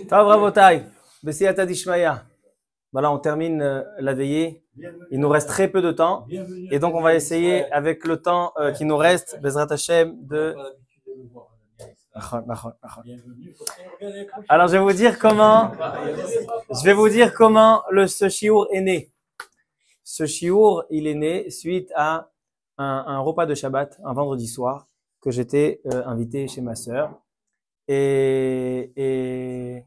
Tov Rabotai, B'siyata Dishmaya. Voilà, on termine la veillée. Il nous reste très peu de temps. Et donc, on va essayer, avec le temps qui nous reste, Bezrat Hashem, de... Alors, je vais vous dire comment ce shiur est né. Ce shiur, il est né suite à un repas de Shabbat, un vendredi soir, que j'étais invité chez ma sœur. Et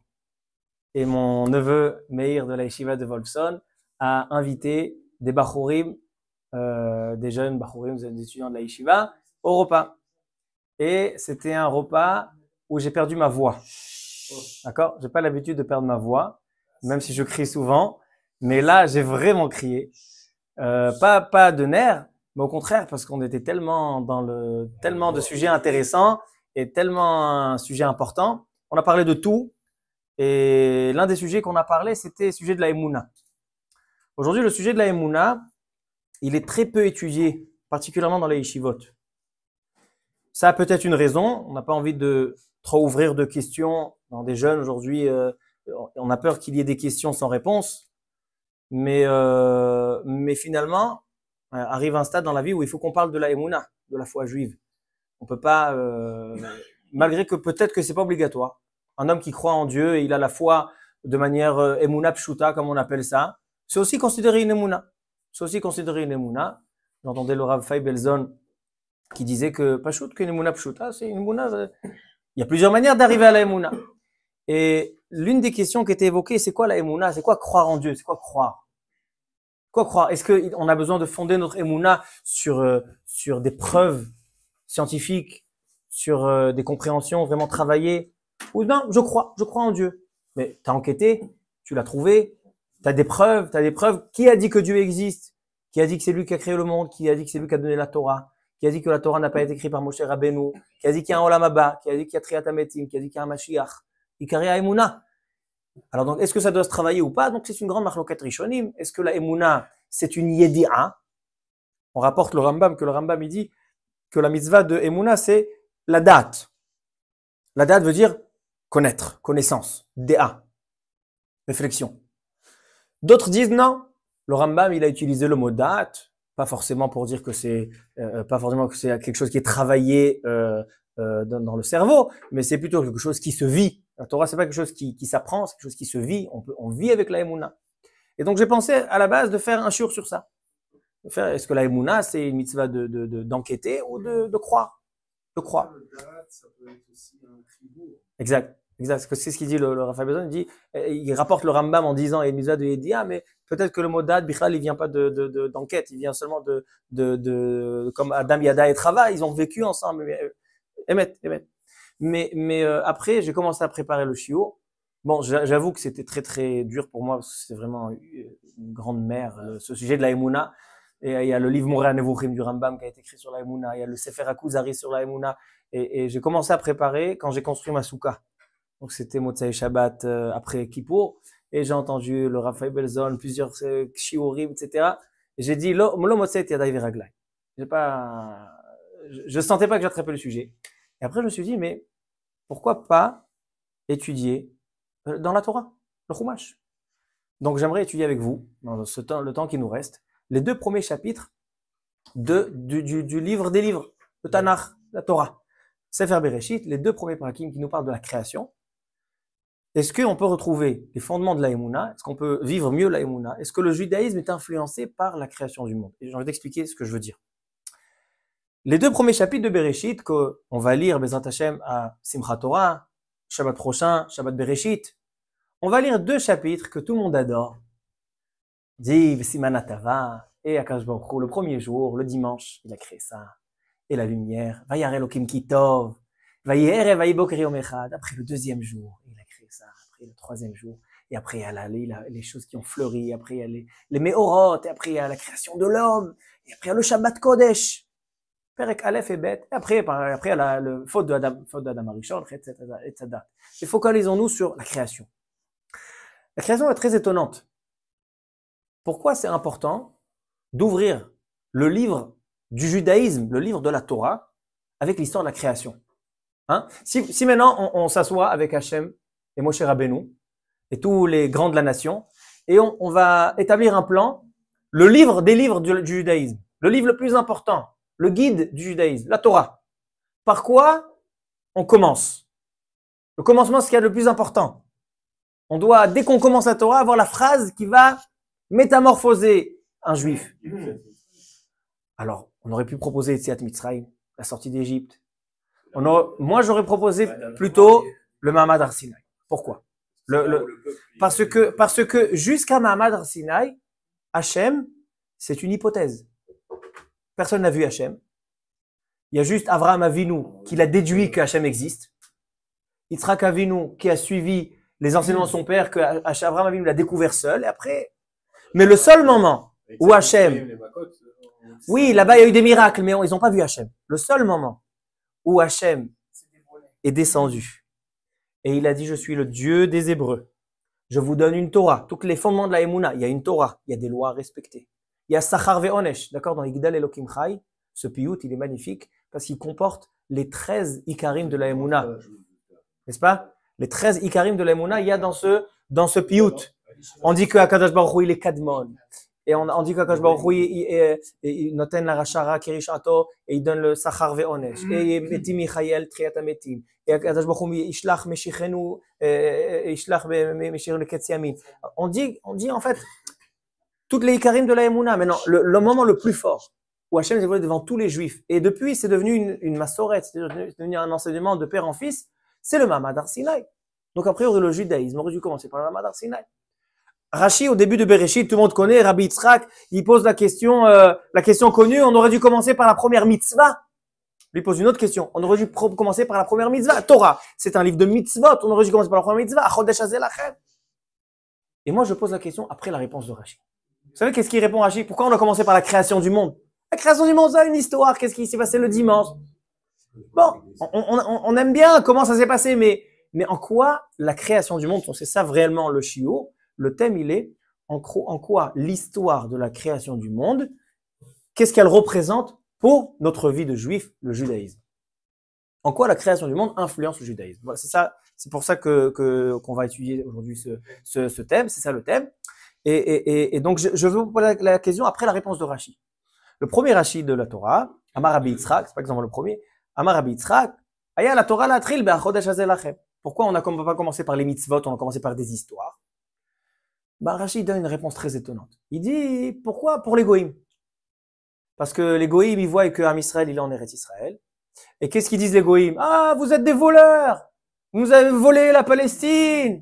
mon neveu Meir de la Yeshiva de Wolfson a invité des Bachurim, des jeunes Bachurim, des étudiants de la Yeshiva, au repas. Et c'était un repas où j'ai perdu ma voix. D'accord? J'ai pas l'habitude de perdre ma voix, même si je crie souvent. Mais là, j'ai vraiment crié. Pas de nerfs, mais au contraire, parce qu'on était tellement de sujets intéressants et tellement un sujet important. On a parlé de tout. Et l'un des sujets qu'on a parlé, c'était le sujet de la Emouna. Aujourd'hui, le sujet de la Emouna, il est très peu étudié, particulièrement dans les yeshivot. Ça a peut-être une raison. On n'a pas envie de trop ouvrir de questions dans des jeunes. Aujourd'hui, on a peur qu'il y ait des questions sans réponse. Mais finalement, arrive un stade dans la vie où il faut qu'on parle de la Emouna, de la foi juive. On peut pas, malgré que peut-être que c'est pas obligatoire. Un homme qui croit en Dieu et il a la foi de manière Emouna Pshuta, comme on appelle ça, c'est aussi considéré une Emouna. C'est aussi considéré une Emouna. J'entendais le Rav Fay Belzon qui disait que pas shoot qu'une Emouna Pshuta, c'est une Emouna. Il y a plusieurs manières d'arriver à la Emouna. Et l'une des questions qui était évoquée, c'est quoi la Emouna? C'est quoi croire en Dieu? C'est quoi croire? Quoi croire? Est-ce qu'on a besoin de fonder notre Emouna sur des preuves scientifiques, sur des compréhensions vraiment travaillées? Ou non, je crois en Dieu. Mais t'as enquêté, tu l'as trouvé, t'as des preuves. Qui a dit que Dieu existe? Qui a dit que c'est lui qui a créé le monde? Qui a dit que c'est lui qui a donné la Torah? Qui a dit que la Torah n'a pas été écrite par Moshe Rabbeinu? Qui a dit qu'il y a un Olam Haba? Qui a dit qu'il y a Triat HaMetim? Qui a dit qu'il y a un Mashiach? Ikari Emouna. Alors donc, est-ce que ça doit se travailler ou pas? Donc c'est une grande marloquet rishonim. Est-ce que la Emouna, c'est une yedi'a? On rapporte le Rambam, que le Rambam il dit que la mitzvah de Emouna, c'est la date. La date veut dire connaître, connaissance, déa, réflexion. D'autres disent non. Le Rambam, il a utilisé le mot date, pas forcément pour dire que c'est quelque chose qui est travaillé dans le cerveau, mais c'est plutôt quelque chose qui se vit. La Torah, c'est pas quelque chose qui s'apprend, c'est quelque chose qui se vit. On vit avec la Emouna. Et donc j'ai pensé à la base de faire un shiur sur ça. Est-ce que la Emouna, c'est une mitzvah d'enquêter ou de croire? De croire. Exact. C'est ce qu'il dit le Raphaël Bezon. Il rapporte le Rambam en disant et mitzvah de Yedia, mais peut-être que le mot dad, Bichal, il vient pas d'enquête, il vient seulement comme Adam, Yada et Trava, ils ont vécu ensemble. Émet. Mais après, j'ai commencé à préparer le shiur. Bon, j'avoue que c'était très très dur pour moi parce que c'était vraiment une grande mer, ce sujet de la Emouna. Et il y a le livre Moreh Nevuchim du Rambam qui a été écrit sur la Emouna, il y a le Sefer HaKuzari sur la Emouna. Et j'ai commencé à préparer quand j'ai construit ma souka. Donc c'était Motzei Shabbat après Kippour. Et j'ai entendu le Raphaël Belzon, plusieurs shiurim, etc. Et j'ai dit, lo motzei et yadai veraglai. Je sentais pas que j'attrapais le sujet. Et après, je me suis dit, mais pourquoi pas étudier dans la Torah, le Chumash? Donc j'aimerais étudier avec vous, dans le temps qui nous reste, les 2 premiers chapitres du livre des livres, le Tanakh, la Torah. Sefer Bereshit, les 2 premiers parakim qui nous parlent de la création. Est-ce qu'on peut retrouver les fondements de la Emouna? Est-ce qu'on peut vivre mieux la Emouna? Est-ce que le judaïsme est influencé par la création du monde? Et j'ai envie d'expliquer ce que je veux dire. Les 2 premiers chapitres de Bereshit, qu'on va lire, Bezrat Hashem, à Simchat Torah, Shabbat prochain, Shabbat Bereshit, on va lire 2 chapitres que tout le monde adore. Div, Simanatava, et Akash Baruch Hu, le premier jour, le dimanche, il a créé ça. Et la lumière, Vayar Elokim Kitov, Vayerev Vayibok Yom Echad, après le 2e jour, il a créé ça, après le 3e jour, et après il y a les choses qui ont fleuri, après il y a les Meorot, et après il y a la création de l'homme, et après il y a le Shabbat Kodesh, Perek Aleph et Bet, et après il y a le faute de Adam Arishon, etc. Et focalisons-nous sur la création. La création est très étonnante. Pourquoi c'est important d'ouvrir le livre du judaïsme, le livre de la Torah, avec l'histoire de la création? Si maintenant on s'assoit avec Hachem et Moshe Rabbeinu, et tous les grands de la nation, et on va établir un plan, le livre des livres du judaïsme, le livre le plus important, le guide du judaïsme, la Torah. Par quoi on commence? Le commencement, c'est ce qu'il y a de le plus important. On doit, dès qu'on commence la Torah, avoir la phrase qui va métamorphoser un juif. Alors, on aurait pu proposer Yetziat Mitzrayim, la sortie d'Égypte. Moi, j'aurais proposé plutôt le Mahamad Har Sinaï. Pourquoi? Parce que jusqu'à Mahamad Har Sinaï, Hachem, c'est une hypothèse. Personne n'a vu Hachem. Il y a juste Avraham Avinu qui l'a déduit que Hachem existe. Yitzhak Avinu qui a suivi les enseignements de son père, que Avraham Avinu l'a découvert seul. Et après, mais le seul moment où Hachem, oui, là-bas il y a eu des miracles, mais ils n'ont pas vu Hachem. Le seul moment où Hachem est descendu et il a dit: je suis le Dieu des Hébreux. Je vous donne une Torah. Tous les fondements de la Emouna, il y a une Torah, il y a des lois à respecter. Il y a Sachar ve'onesh, d'accord, dans Yigdal Elokim Chai. Ce piyut, il est magnifique parce qu'il comporte les 13 ikarim de la Emouna. N'est-ce pas? Les 13 ikarim de la Emouna, il y a dans ce piyut. On dit que Akadosh Baruch Hu, il est kadmon. Et on dit qu'Akadosh Baruch Hu, il noten la rachara kirishato, et il donne le Sachar ve'onesh. Et Metim Michael, Triat Ametim. Et Akadosh Baruch Hu, Ishlach Meshichenu, Ishlach Meshichenu Ketziamin. On dit en fait, toutes les ikarim de la Emouna. Maintenant, le moment le plus fort, où Hachem s'est volé devant tous les juifs, et depuis c'est devenu une massorette, c'est devenu un enseignement de père en fils, c'est le Mahamad Har Sinaï. Donc après, le judaïsme aurait dû commencer par le Mahamad Har Sinaï. Rashi, au début de Bereshit, tout le monde connaît, Rabbi Yitzhak, il pose la question connue, on aurait dû commencer par la première mitzvah. Il pose une autre question, on aurait dû commencer par la première mitzvah. Torah, c'est un livre de mitzvot, on aurait dû commencer par la première mitzvah. Et moi, je pose la question après la réponse de Rashi. Vous savez qu'est-ce qu'il répond Rashi? Pourquoi on a commencé par la création du monde? La création du monde, ça a une histoire. Qu'est-ce qui s'est passé le dimanche? Bon, on aime bien comment ça s'est passé, mais en quoi la création du monde, c'est ça réellement le shiur. Le thème, il est en quoi l'histoire de la création du monde, qu'est-ce qu'elle représente pour notre vie de juif, le judaïsme. En quoi la création du monde influence le judaïsme. Voilà, c'est ça. C'est pour ça qu'on va étudier aujourd'hui ce thème. C'est ça le thème. Et donc, je veux vous poser la question après la réponse de Rashi. Le premier Rashi de la Torah, Amar Rabbi Yitzhak, c'est pas exemple le premier, Amar Rabbi Yitzhak, Aya la Torah la tril be'achodesh hazeh lachem. Pourquoi on n'a pas commencé par les mitzvot, on a commencé par des histoires? Rashi donne une réponse très étonnante. Il dit, pourquoi? Pour les goïms. Parce que les goïms, ils voient que Am Israël, il est en Eretz Israël. Et qu'est-ce qu'ils disent les goïms? Ah, vous êtes des voleurs! Vous avez volé la Palestine!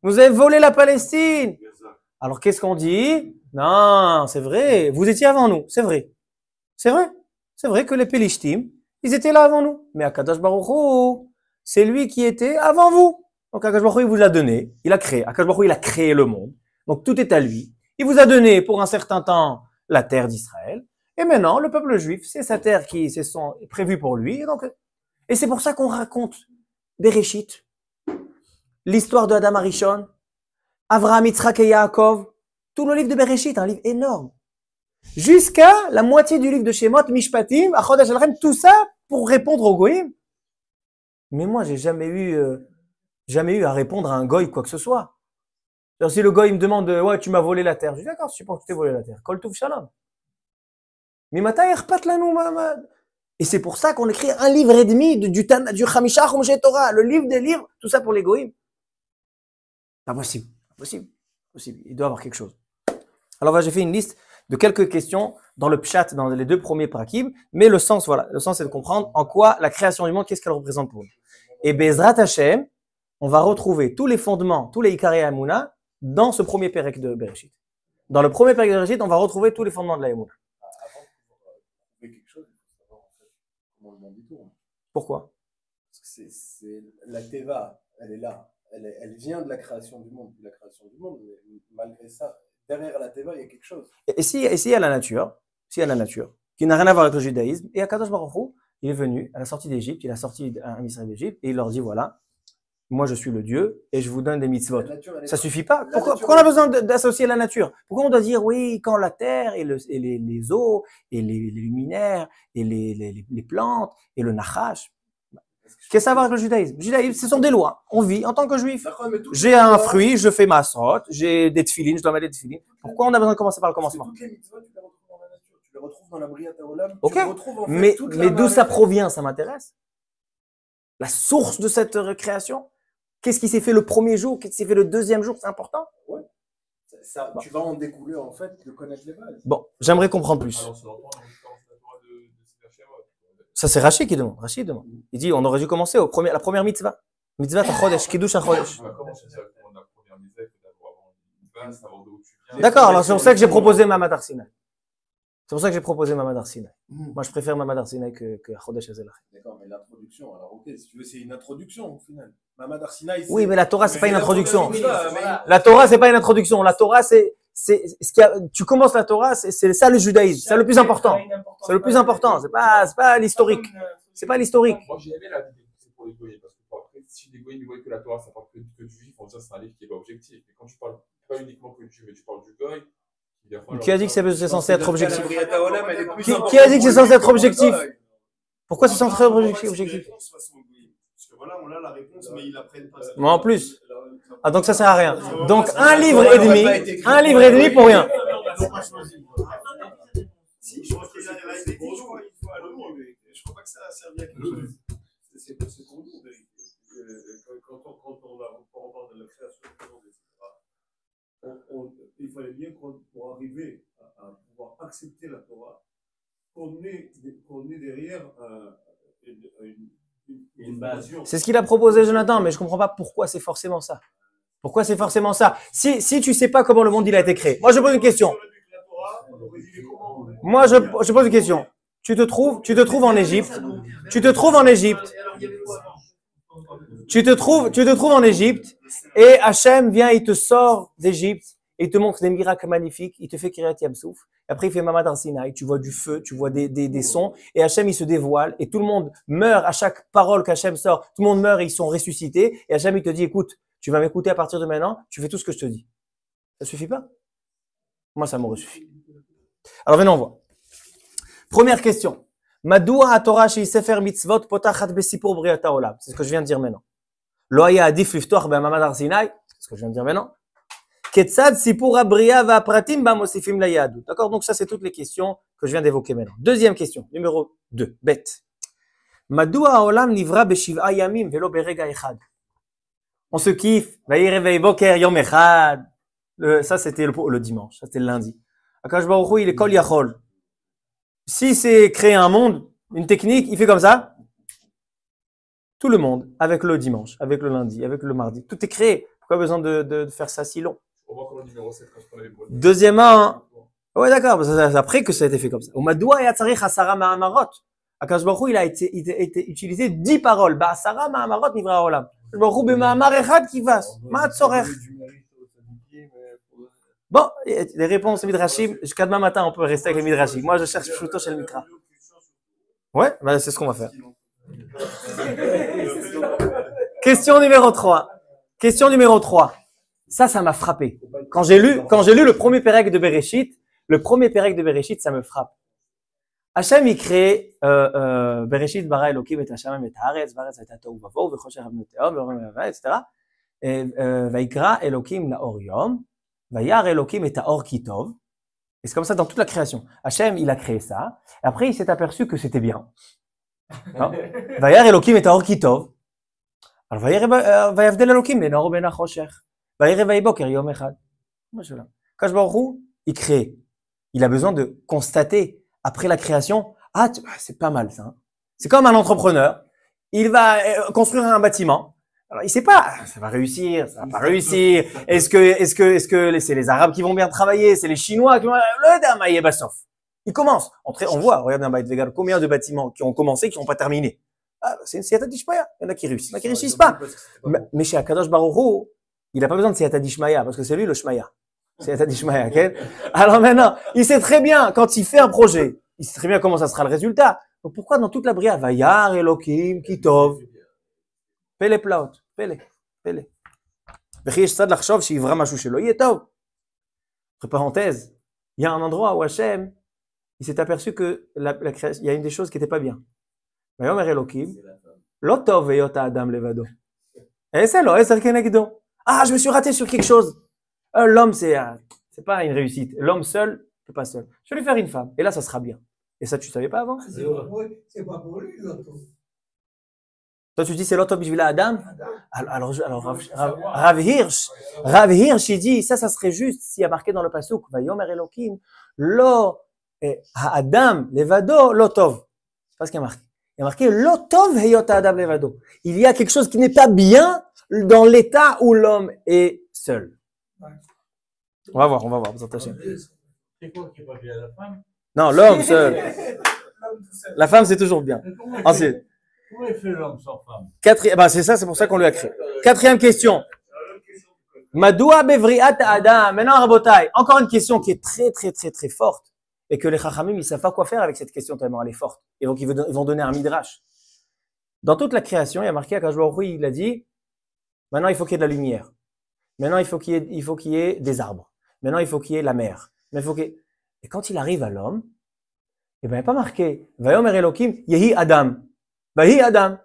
Vous avez volé la Palestine! Alors qu'est-ce qu'on dit? Non, c'est vrai, vous étiez avant nous, c'est vrai. C'est vrai. C'est vrai que les Pélishtim, ils étaient là avant nous. Mais Akadosh Baruch Hu, c'est lui qui était avant vous. Donc Akadosh Baruch Hu, il vous l'a donné, il a créé. Akadosh Baruch Hu, il a créé le monde. Donc tout est à lui. Il vous a donné pour un certain temps la terre d'Israël. Et maintenant, le peuple juif, c'est sa terre qui est prévue pour lui. Et c'est pour ça qu'on raconte Bereshit, l'histoire de Adam Arishon, Avraham, Yitzhak et Yaakov, tout le livre de Bereshit, un livre énorme. Jusqu'à la moitié du livre de Shemot, Mishpatim, Achodesh Alchem, tout ça pour répondre aux goïm. Mais moi, j'ai jamais eu à répondre à un goï quoi que ce soit. Alors, si le goï me demande, ouais, tu m'as volé la terre, je dis d'accord, je pense que tu t'es volé la terre. Kol Tuv Shalom. Mais mata yerpat lanou Mahamad. Et c'est pour ça qu'on écrit un livre et demi du Chamisha Chumshe Torah, le livre des livres, tout ça pour les goïm. Pas possible. Il doit y avoir quelque chose. Alors, j'ai fait une liste de quelques questions dans le pshat, dans les deux premiers parakim, mais le sens, voilà, le sens c'est de comprendre en quoi la création du monde, qu'est-ce qu'elle représente pour nous. Et Bezrat Hashem, on va retrouver tous les fondements, tous les Ikarei Hamuna dans ce premier pérec de Bereshit. Dans le premier pérec de Bereshit, on va retrouver tous les fondements de la Hamuna. Avant de trouver quelque chose, il faut savoir en fait comment le monde y tourne. Pourquoi? Parce que c'est la Teva, elle est là. Elle vient de la création du monde. La création du monde, mais malgré ça, derrière la Teva, il y a quelque chose. Et si il y a la nature, qui n'a rien à voir avec le judaïsme, et Akadosh Baruch Hu, il est venu à la sortie d'Égypte, il a sorti un Israël d'Égypte, et il leur dit voilà, moi je suis le Dieu, et je vous donne des mitzvot. Ça suffit pas? Pourquoi on a besoin d'associer la nature? Pourquoi on doit dire oui, quand la terre, et les eaux, et les luminaires, et les plantes, et le nachash? Qu'est-ce que ça va avec le judaïsme? Le judaïsme, ce sont des lois. On vit en tant que juif. D'accord, mais toutes J'ai les un mitzvot- fruit, je fais ma sorte, j'ai des tefilines, je dois mettre des tefilines. Pourquoi on a besoin de commencer par le Parce que commencement? toutes les mitzvot, tu les retrouves dans la nature. Tu les retrouves dans la Briat Haolam. Ok. Tu retrouves en fait Mais toute la d'où ça ma'arifet. provient, ça m'intéresse. La source de cette création. Qu'est-ce qui s'est fait le premier jour? Qu'est-ce qui s'est fait le deuxième jour? C'est important. Ça, tu vas en découler en fait de connaître les bases. Bon, j'aimerais comprendre plus. Alors, selon toi, on a une différence de la Torah de Seder Shavuot. Ça, c'est Rachid qui demande. Rachid demande. Il dit, on aurait dû commencer la première mitzvah. Mitzvah Chodesh, Kiddush HaChodesh. On va commencer ça pour la première mitzvah, il faut d'abord avoir une base, savoir d'où tu viens. D'accord, alors c'est pour ça que j'ai proposé Mamad Arsinaï. C'est pour ça que j'ai proposé Mamad Arsinaï. Moi, je préfère Mamad Arsinaï que Chodesh Hazelach. D'accord, mais l'introduction, alors ok, si tu veux, c'est une introduction au final. Mamad Arsinaï, Oui, mais la Torah, c'est pas une introduction. Voilà. La Torah, c'est pas une introduction. La Torah, c'est ce qu'il y a, tu commences la Torah, c'est ça le judaïsme. C'est le plus important. C'est le plus important. C'est pas l'historique. C'est pas l'historique. Moi, j'ai aimé la vidéo, c'est pour les goyim, parce que après, si les goyim voient que la Torah, ça parle que du juif, on dit que c'est un livre qui n'est pas objectif. Mais quand tu parles pas uniquement que du juif, mais tu parles du goy, il va falloir. Qui a dit que c'est censé être objectif? La Briat Haolam, elle est plus Qui a importante dit que c'est pour censé être lui objectif? que Pourquoi c'est censé être objectif? Parce que voilà, on a la réponse, mais ils l'apprennent pas. Moi, en plus. Ah, donc ça sert à rien. Donc un livre et demi pour rien. Si, je pense qu'il a été dit une fois à l'ONU, mais je crois pas que ça a servi à quelque chose. C'est pour nous, en vérité. Quand on parle de la création du monde, etc., il fallait bien pour arriver à pouvoir accepter la Torah, qu'on ait derrière une base. C'est ce qu'il a proposé, Jonathan, mais je comprends pas pourquoi c'est forcément ça. Pourquoi c'est forcément ça? Si tu sais pas comment le monde il a été créé. Moi, je pose une question. Moi, je pose une question. Tu te trouves en Égypte. Tu te trouves en Égypte. Tu te trouves en Égypte et Hachem vient, il te sort d'Égypte et il te montre des miracles magnifiques. Il te fait Kiryat Yamsouf. Après, il fait Mamad Arsinaï. Tu vois du feu, tu vois des sons et Hachem, il se dévoile et tout le monde meurt à chaque parole qu'Hachem sort. Tout le monde meurt et ils sont ressuscités. Et Hachem, il te dit, écoute, tu vas m'écouter à partir de maintenant. Tu fais tout ce que je te dis. Ça suffit pas? Moi, ça m'aurait suffi. Alors, maintenant, on voit. Première question. Madoua Torah chez Sefer Mitzvot potachat besipur briat haolam. C'est ce que je viens de dire maintenant. Lo haya adif liftoch ben Mamad Arsinaï. C'est ce que je viens de dire maintenant. Ketzad sipur habria va'pratim ba'mosifim layadut. D'accord? Donc, ça, c'est toutes les questions que je viens d'évoquer maintenant. Deuxième question. Numéro 2. Bête. Madoua haolam nivra beshiv'a yamim velo berega echad. On se kiffe. Vayire veiboker yom echad. Ça, c'était le dimanche. Ça, c'était le lundi. Akash Baruch Hu, il est kol yachol. Si c'est créer un monde, une technique, il fait comme ça. Tout le monde, avec le dimanche, avec le lundi, avec le mardi, tout est créé. Pourquoi besoin de faire ça si long? On voit comment le numéro 7 quand je prenais les produits. Deuxièmement, ouais d'accord, c'est après que ça a été fait comme ça. Au Madoua yatzarich asara ma'amarot. Akash Baruch Hu, il a été utilisé 10 paroles. Ba asara ma'amarot nivra olam. Akash Baruch Hu b'ma'amar echad kivas. Ma'atzorech. Bon, les réponses midrashim, jusqu'à demain matin, on peut rester avec les midrashim. Moi, je cherche plutôt chez le Mikra. Ouais, ben c'est ce qu'on va faire. Question numéro 3. Question numéro 3. Ça m'a frappé. Quand j'ai lu le premier pérec de Bereshit, ça me frappe. Hachem, il crée, Bereshit bara Elokim et Hashem et Haaretz, Varetz et Tatou Vavo, Vechosher Avnu Teom, etc. Vaikra Elokim Naor Yom. Vayar Elokim et Taor Kitov. Et c'est comme ça dans toute la création. Hachem, il a créé ça. Et après, il s'est aperçu que c'était bien. Vayar Elokim et Taor Kitov. Alors, Vayavdel Elokim le Nor ben HaChosher. Vayir Vayboker Yom Echad. Kash Baruch Hu, il crée. Il a besoin de constater, après la création, c'est pas mal ça. C'est comme un entrepreneur. Il va construire un bâtiment. Alors, il sait pas, ça va réussir, ça va pas réussir. Est-ce que c'est les Arabes qui vont bien travailler, c'est les Chinois qui vont, le Damaïe Bassof. Il commence. On voit, regardez un Baït Vegal, combien de bâtiments qui ont commencé, qui n'ont pas terminé. C'est une Siyata Dishmaya. Il y en a qui réussissent, il y en a qui réussissent pas. Mais chez Akadosh Baruch Hu, il n'a pas besoin de Siyata Dishmaya, parce que c'est lui le Shmaya. Siyata Dishmaya, ok? Alors maintenant, il sait très bien, quand il fait un projet, il sait très bien comment ça sera le résultat. Donc pourquoi dans toute la bria, Vayar Elokim, Kitov, Pele Plaot. Pele. Entre parenthèses, il y a un endroit où Hachem, il s'est aperçu que il y a une des choses qui n'était pas bien. לא טוב היות האדם לבדו. עשר לו, עשר כנגדו. Ah, je me suis raté sur quelque chose. L'homme, c'est pas une réussite. L'homme seul, peut pas seul. Je vais lui faire une femme. Et là, ça sera bien. Et ça, tu savais pas avant? C'est pas pour lui, l'auto. Toi, tu dis, c'est l'autre Bishvila Adam? Alors Rav Hirsch, il dit, ça serait juste s'il y a marqué dans le pasuk, Vayomer Elokim, lo Adam levado, lo tov. C'est pas ce qu'il y a marqué. Il y a marqué, lo tov heyot Adam levado. Il y a quelque chose qui n'est pas bien dans l'état où l'homme est seul. On va voir, vous attachez. C'est quoi qui est pas bien, la femme? Non, l'homme seul. La femme, c'est toujours bien. Ensuite. Comment il fait l'homme sans femme? C'est pour ça qu'on lui a créé. Quatrième question. Madoua bevriat adam. Maintenant, Rabotai, encore une question qui est très forte et que les Chachamim, ils savent pas quoi faire avec cette question tellement elle est forte. Et donc, ils vont donner un midrash. Dans toute la création, il y a marqué, Akadosh Baruch Hu, il a dit, maintenant, il faut qu'il y ait de la lumière. Maintenant, il faut qu'il y ait des arbres. Maintenant, il faut qu'il y ait la mer. Et quand il arrive à l'homme, eh ben, il n'y a pas marqué, Vayomer Elokim, Yehi Adam. Vahi Adam.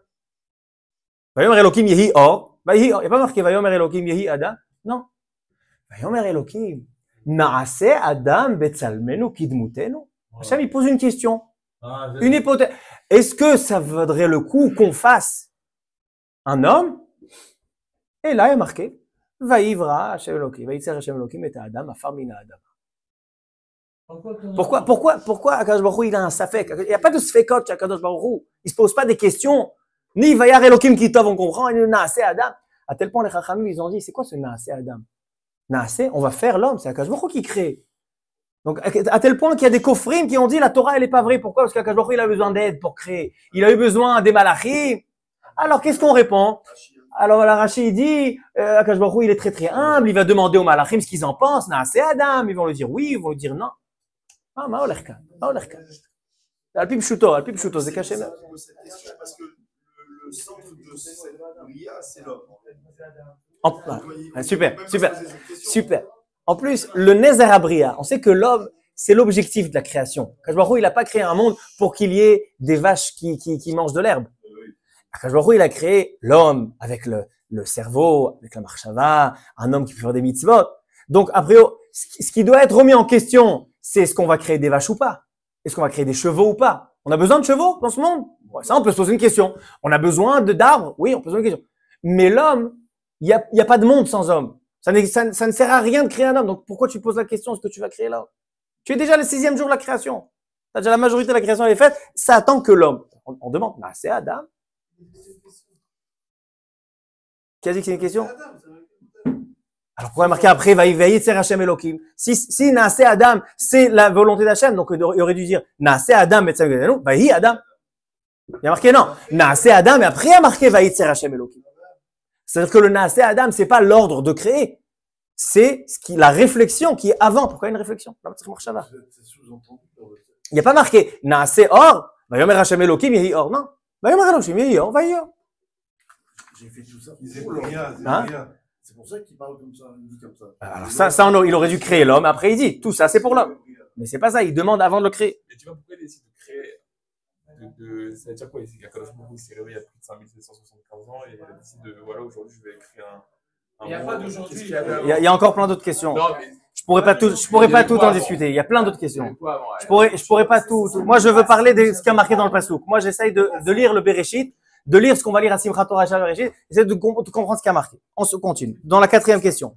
Vayomer Elokim Yehi Or. Vahi Or. Il n'y a pas marqué Vayomer Elokim Yehi Adam. Non. Vayomer Elokim. Naase Adam Betzalmenu Kidmutenu. Hachem, il pose une question. Une hypothèse. Est-ce que ça vaudrait le coup qu'on fasse un homme? Et là, il y a marqué Vaïvra Hachem Elokim. Vaïtzer Hachem Elokim et Adam Afar Mina Adam. Pourquoi Akadosh Baruch Hu, il a un safek? Il n'y a pas de sfekot chez Akadosh Baruch Hu. Il ne se pose pas des questions. Ni Vayar Elokim Kitov, on comprend, ni Naaseh Adam. À tel point, les Chachamim, ils ont dit, c'est quoi ce Naaseh Adam? Naaseh, on va faire l'homme, c'est Akadosh Baruch Hu qui crée. Donc, à tel point qu'il y a des kofrim qui ont dit, la Torah, elle n'est pas vraie. Pourquoi? Parce qu'Akadosh Baruch Hu, il a besoin d'aide pour créer. Il a eu besoin des malachim. Alors, qu'est-ce qu'on répond? Alors, la Rashi dit, Akadosh Baruch Hu, il est très humble, il va demander aux malachim ce qu'ils en pensent. Naaseh Adam. Ils vont lui dire oui, ils vont lui dire non. Ah, ma olerka. Alpim Shuto, c'est caché même. Parce que le centre de cette bria, c'est l'homme. Super. En plus, le Nezer Abria, on sait que l'homme, c'est l'objectif de la création. Akadosh Baruch Hu, il n'a pas créé un monde pour qu'il y ait des vaches qui mangent de l'herbe. Akadosh Baruch Hu, il a créé l'homme avec le cerveau, avec la marshava, un homme qui peut faire des mitzvot. Donc, après, ce qui doit être remis en question, c'est est-ce qu'on va créer des vaches ou pas? Est-ce qu'on va créer des chevaux ou pas? On a besoin de chevaux dans ce monde? Ouais, ça, on peut se poser une question. On a besoin d'arbres? Oui, on peut se poser une question. Mais l'homme, il y a pas de monde sans homme. Ça ne sert à rien de créer un homme. Donc, pourquoi tu poses la question, est-ce que tu vas créer l'homme? Tu es déjà le 6e jour de la création. T'as déjà la majorité de la création elle est faite. Ça attend que l'homme. On demande, c'est Adam. Qui a dit que c'est une question? Alors, pourquoi marquer après, Vaïtzer Hachem Elokim? Si Naaseh Adam, c'est la volonté d'Hachem, donc il aurait dû dire, Naaseh Adam, Vaï Adam. Il y a marqué non. Naaseh Adam, et après il y a marqué Vaïtzer Hachem Elokim. C'est-à-dire que le Naaseh Adam, c'est pas l'ordre de créer. C'est la réflexion qui est avant. Pourquoi une réflexion? Il n'y a pas marqué, Naaseh Or, Vayomer Hachem Elokim, Yehi Or. Non. Vayomer Elokim, Yehi Or, Vaï Or. J'ai fait tout ça. C'est pour ça qu'il parle comme ça, il dit comme ça. Alors il aurait dû créer l'homme, après il dit, tout ça c'est pour l'homme. Mais c'est pas ça, il demande avant de le créer. Et tu vois pourquoi il décide de créer, ça veut dire quoi? Akadosh Baruch Hu s'est réveillé il y a plus de 5775 ans et il a décidé de, voilà, aujourd'hui je vais créer un Il n'y a pas d'aujourd'hui. Il y a encore plein d'autres questions. Non, mais je pourrais pas tout en discuter. Il y a plein d'autres questions. Je pourrais pas tout. Moi, je veux parler de ce qui a marqué dans le Passouk. Moi, j'essaye de lire le Bereshit, de lire ce qu'on va lire à Simchat Torah Bereshit, essayer de comprendre ce qui a marqué. On se continue. Dans la 4e question.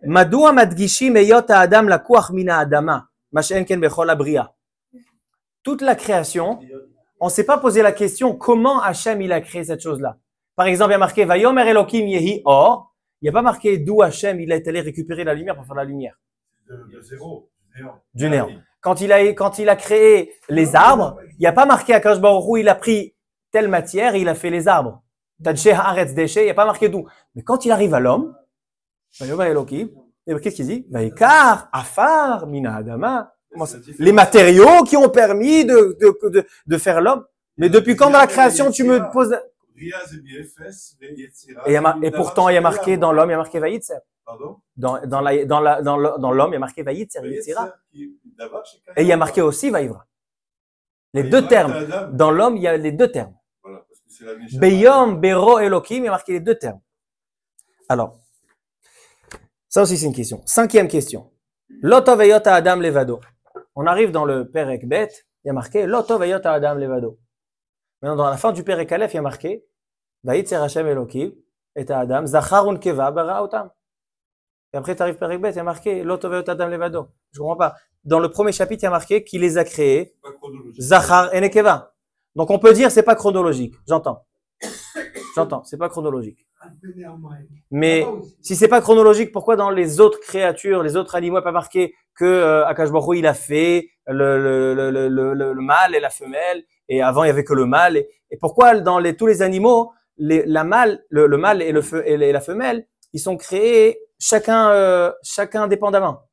Madoua madgishim eyot ha'adam lakuach mina adama, ma she'en ken bechol habria. Toute la création, on s'est pas posé la question comment Hachem il a créé cette chose-là. Par exemple, il y a marqué Vayomer Elokim Yehi Or. Il n'y a pas marqué d'où Hachem il est allé récupérer la lumière pour faire la lumière. De zéro. Du néant. Quand il a créé les arbres, il n'y a pas marqué Akadosh Baruch Hu, il a pris telle matière et il a fait les arbres. Tadsheh haaretz déchet, il n'y a pas marqué d'où. Mais quand il arrive à l'homme, Vayomer Elokim, qu'est-ce qu'il dit? Vaikar, Afar, Mina Adama. Les matériaux qui ont permis de faire l'homme. Mais depuis quand dans la création tu me poses... Et pourtant, il y a marqué dans l'homme, il y a marqué Vaïtzer. Pardon? Dans l'homme, il y a marqué Vaïtzer, Yitzira. Et il y a marqué aussi Vaïvra. Les deux termes. Dans l'homme, il y a les deux termes. Voilà, parce que C'est la Neshama. Beyom, Bero, Elohim, il y a marqué les deux termes. Alors, ça aussi c'est une question. Cinquième question. Loto veyota Adam levado. On arrive dans le Perek Bet, il y a marqué Loto veyota Adam levado. Maintenant, dans la fin du Perek Aleph, il y a marqué Vayitzer Hashem Elohim et Adam, Zacharun Keva Baraotam. Et après, tu arrives Perek Bet, il y a marqué Loto veyota Adam levado. Je ne comprends pas. Dans le premier chapitre, il y a marqué qu'il les a créés Pas chronologique. Zachar et Nekeva. Donc on peut dire c'est pas chronologique. J'entends. C'est pas chronologique. Mais si c'est pas chronologique, pourquoi dans les autres créatures, les autres animaux, il n'y a pas marqué que Akash Baruch Hu, il a fait le mâle et la femelle, et avant il y avait que le mâle, et pourquoi dans tous les animaux, le mâle et la femelle, ils sont créés chacun indépendamment.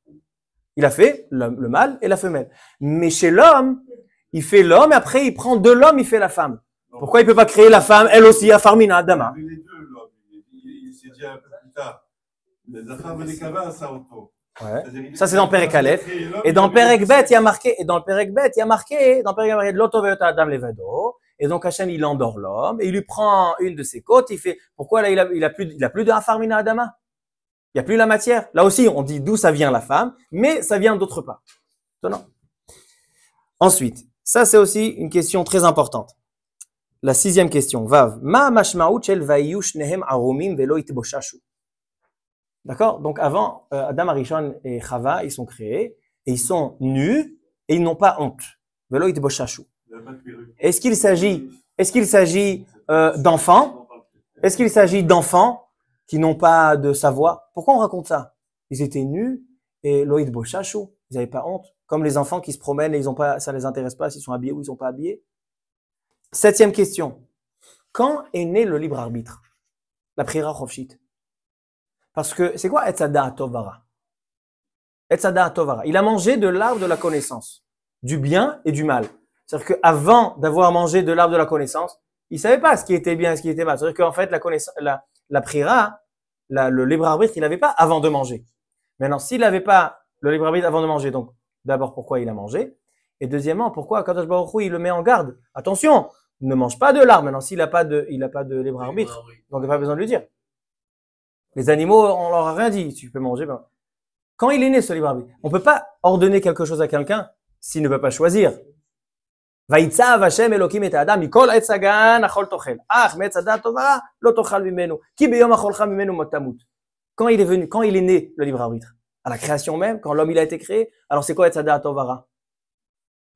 Il a fait le mâle et la femelle. Mais chez l'homme, il fait l'homme et après il prend de l'homme, il fait la femme. Pourquoi il peut pas créer la femme, elle aussi, à Farmina, Adama? Les deux, l'homme. Il s'est dit un peu plus tard. Les Zachar et les Kava, ça auto. Ouais. Ça c'est dans Perek Aleph. Et dans Perek Bet, il y a marqué, Loto veyota Adam levado. Et donc Hachem, il endort l'homme et il lui prend une de ses côtes, il fait, pourquoi là il a plus de Farmina Adama? Il n'y a plus la matière. Là aussi, on dit d'où ça vient la femme, mais ça vient d'autre part. Étonnant. Ensuite, ça c'est aussi une question très importante. La sixième question, Vav. Ma mashmaout shel vayu shnehem aromim velo itboshashu. D'accord? Donc avant, Adam Arishon et Chava, ils sont créés, et ils sont nus, et ils n'ont pas honte. Velo itboshashu. Est-ce qu'il s'agit d'enfants? Est-ce qu'il s'agit d'enfants qui n'ont pas de savoir? Pourquoi on raconte ça? Ils étaient nus, et lo itboshashu. Ils n'avaient pas honte. Comme les enfants qui se promènent et ça les intéresse pas s'ils sont habillés ou ils sont pas habillés. Septième question. Quand est né le libre arbitre? La prière chofshit. Parce que c'est quoi Etzada Tovara? Etzada Tovara. Il a mangé de l'arbre de la connaissance, du bien et du mal. C'est-à-dire qu'avant d'avoir mangé de l'arbre de la connaissance, il savait pas ce qui était bien et ce qui était mal. C'est-à-dire qu'en fait, la prière, le libre arbitre, il n'avait pas avant de manger. Maintenant, s'il n'avait pas le libre arbitre avant de manger, donc d'abord pourquoi il a mangé, et deuxièmement pourquoi Kadosh Baruch Hu il le met en garde. Attention, ne mange pas de l'arbre. Maintenant, s'il n'a pas de libre arbitre, donc il n'y a pas besoin de lui dire. Les animaux, on leur a rien dit. Tu peux manger. Ben. Quand il est né ce libre arbitre, on peut pas ordonner quelque chose à quelqu'un s'il ne peut pas choisir. Vayitzav Hashem Elokim et Adam mikol etz hagan achol tochel. Ach me'etzadat tova lo tochal mimenu. Ki beyom acholcha mimenu motamut. Quand il est né le libre arbitre, à la création même, quand l'homme il a été créé, alors c'est quoi etzadat tovara?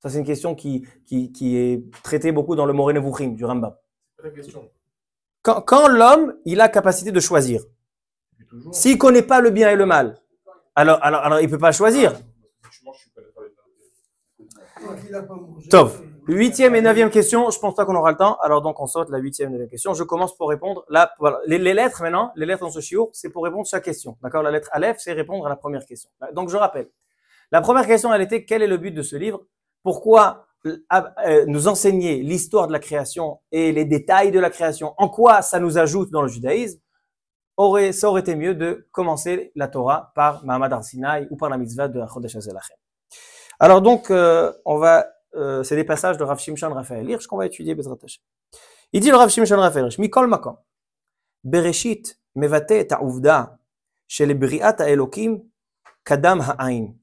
Ça c'est une question qui est traitée beaucoup dans le Moreh Nevuchim du Rambam. C'est pas la question. Quand l'homme il a capacité de choisir, s'il connaît pas le bien et le mal, alors il peut pas choisir. Tu manges, je suis pas d'accord avec ça. Tov. Huitième et neuvième question, je pense pas qu'on aura le temps. Alors donc on saute la huitième et neuvième question. Je commence pour répondre. Là, voilà. Les lettres maintenant, les lettres dans ce shiur, c'est pour répondre à chaque question. D'accord? La lettre Aleph, c'est répondre à la première question. Donc je rappelle. La première question, elle était quel est le but de ce livre? Pourquoi nous enseigner l'histoire de la création et les détails de la création? En quoi ça nous ajoute dans le judaïsme? Ça aurait été mieux de commencer la Torah par Mahamad Har Sinai ou par la mitzvah de Chodesh HaZelachem. Alors donc, c'est des passages de Rav Shimshon Raphaël Hirsch qu'on va étudier Bezrat Hashem. Il dit le Rav Shimshon Raphaël Hirsch, Mikol Makom, Bereshit mevate et ha'uvda shel bri'at ha'elokim kadam ha'ain,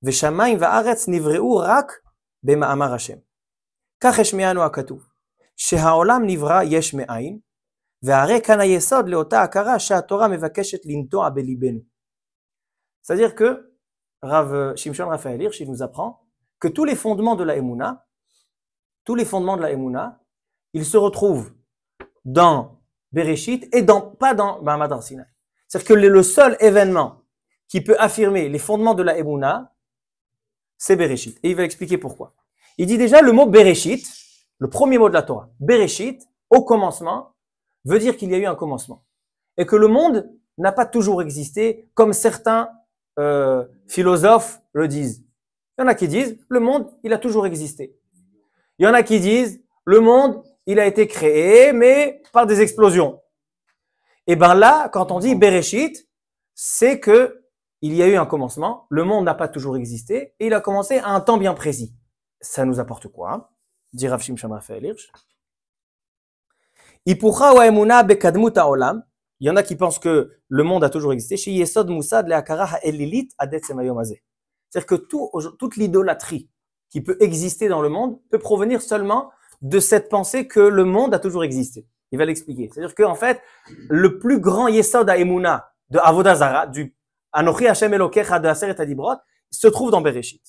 v'shamayim va'aretz nivreu rak b'ma'amar Hashem. Kach hashmi'anu ha'katuv, שהעולם נברא יש מאין, והרי כאן היסוד לאותה הכרה שהתורה מבקשת לנטוע בליבנו. C'est-à-dire que Rav Shimshon Raphaël Hirsch, il nous apprend que tous les fondements de la Emouna, ils se retrouvent dans Bereshit et pas dans Mahamad Har Sinai. C'est-à-dire que le seul événement qui peut affirmer les fondements de la Emouna, c'est Bereshit. Et il va expliquer pourquoi. Il dit déjà le mot Bereshit, le premier mot de la Torah, Bereshit, au commencement, veut dire qu'il y a eu un commencement. Et que le monde n'a pas toujours existé comme certains philosophes le disent. Il y en a qui disent, le monde, il a toujours existé. Il y en a qui disent, le monde, il a été créé, mais par des explosions. Et ben là, quand on dit Bereshit, c'est que il y a eu un commencement, le monde n'a pas toujours existé, et il a commencé à un temps bien précis. Ça nous apporte quoi? Dit Rav Shimshon Raphaël Hirsch. Ipucha wa emuna bekadmut haolam. Il y en a qui pensent que le monde a toujours existé. Chez Yesod Moussad le'akara ha'elilit adetzem hayom hazeh. C'est-à-dire que toute l'idolâtrie qui peut exister dans le monde peut provenir seulement de cette pensée que le monde a toujours existé. Il va l'expliquer. C'est-à-dire qu'en fait, le plus grand Yesod ha'emuna de Avodah Zara, du Anochi Hashem Elokecha de Aseret Hadibrot, se trouve dans Bereshit.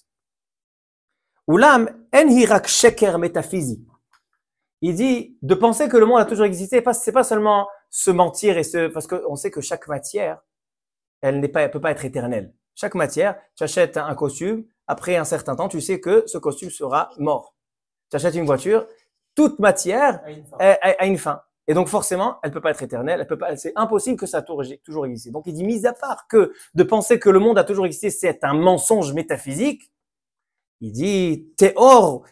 Ulam en hirak sheker métaphysique. Il dit de penser que le monde a toujours existé, c'est pas seulement se mentir parce qu'on sait que chaque matière, elle peut pas être éternelle. Chaque matière, tu achètes un costume, après un certain temps, tu sais que ce costume sera mort. Tu achètes une voiture, toute matière a une fin. Et donc forcément, elle peut pas être éternelle, c'est impossible que ça a toujours existé. Donc il dit, mis à part que de penser que le monde a toujours existé, c'est un mensonge métaphysique, il dit, Théor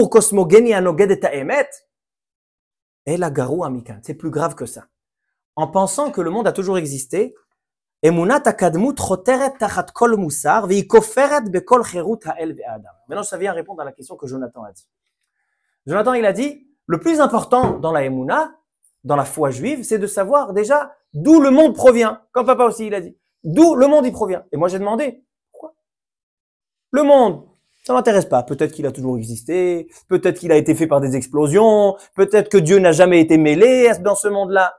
cosmogénie anoged et ta'emet, et la garou amikan. C'est plus grave que ça. En pensant que le monde a toujours existé, emunat akadmut choteret tachat kol musar veikoferet bekol cherut ha'el ve'adam. Maintenant, ça vient répondre à la question que Jonathan a dit. Jonathan, il a dit, le plus important dans la emuna, dans la foi juive, c'est de savoir déjà d'où le monde provient. Comme papa aussi, il a dit. D'où le monde y provient. Et moi, j'ai demandé, pourquoi? Le monde, ça m'intéresse pas. Peut-être qu'il a toujours existé, peut-être qu'il a été fait par des explosions, peut-être que Dieu n'a jamais été mêlé dans ce monde-là.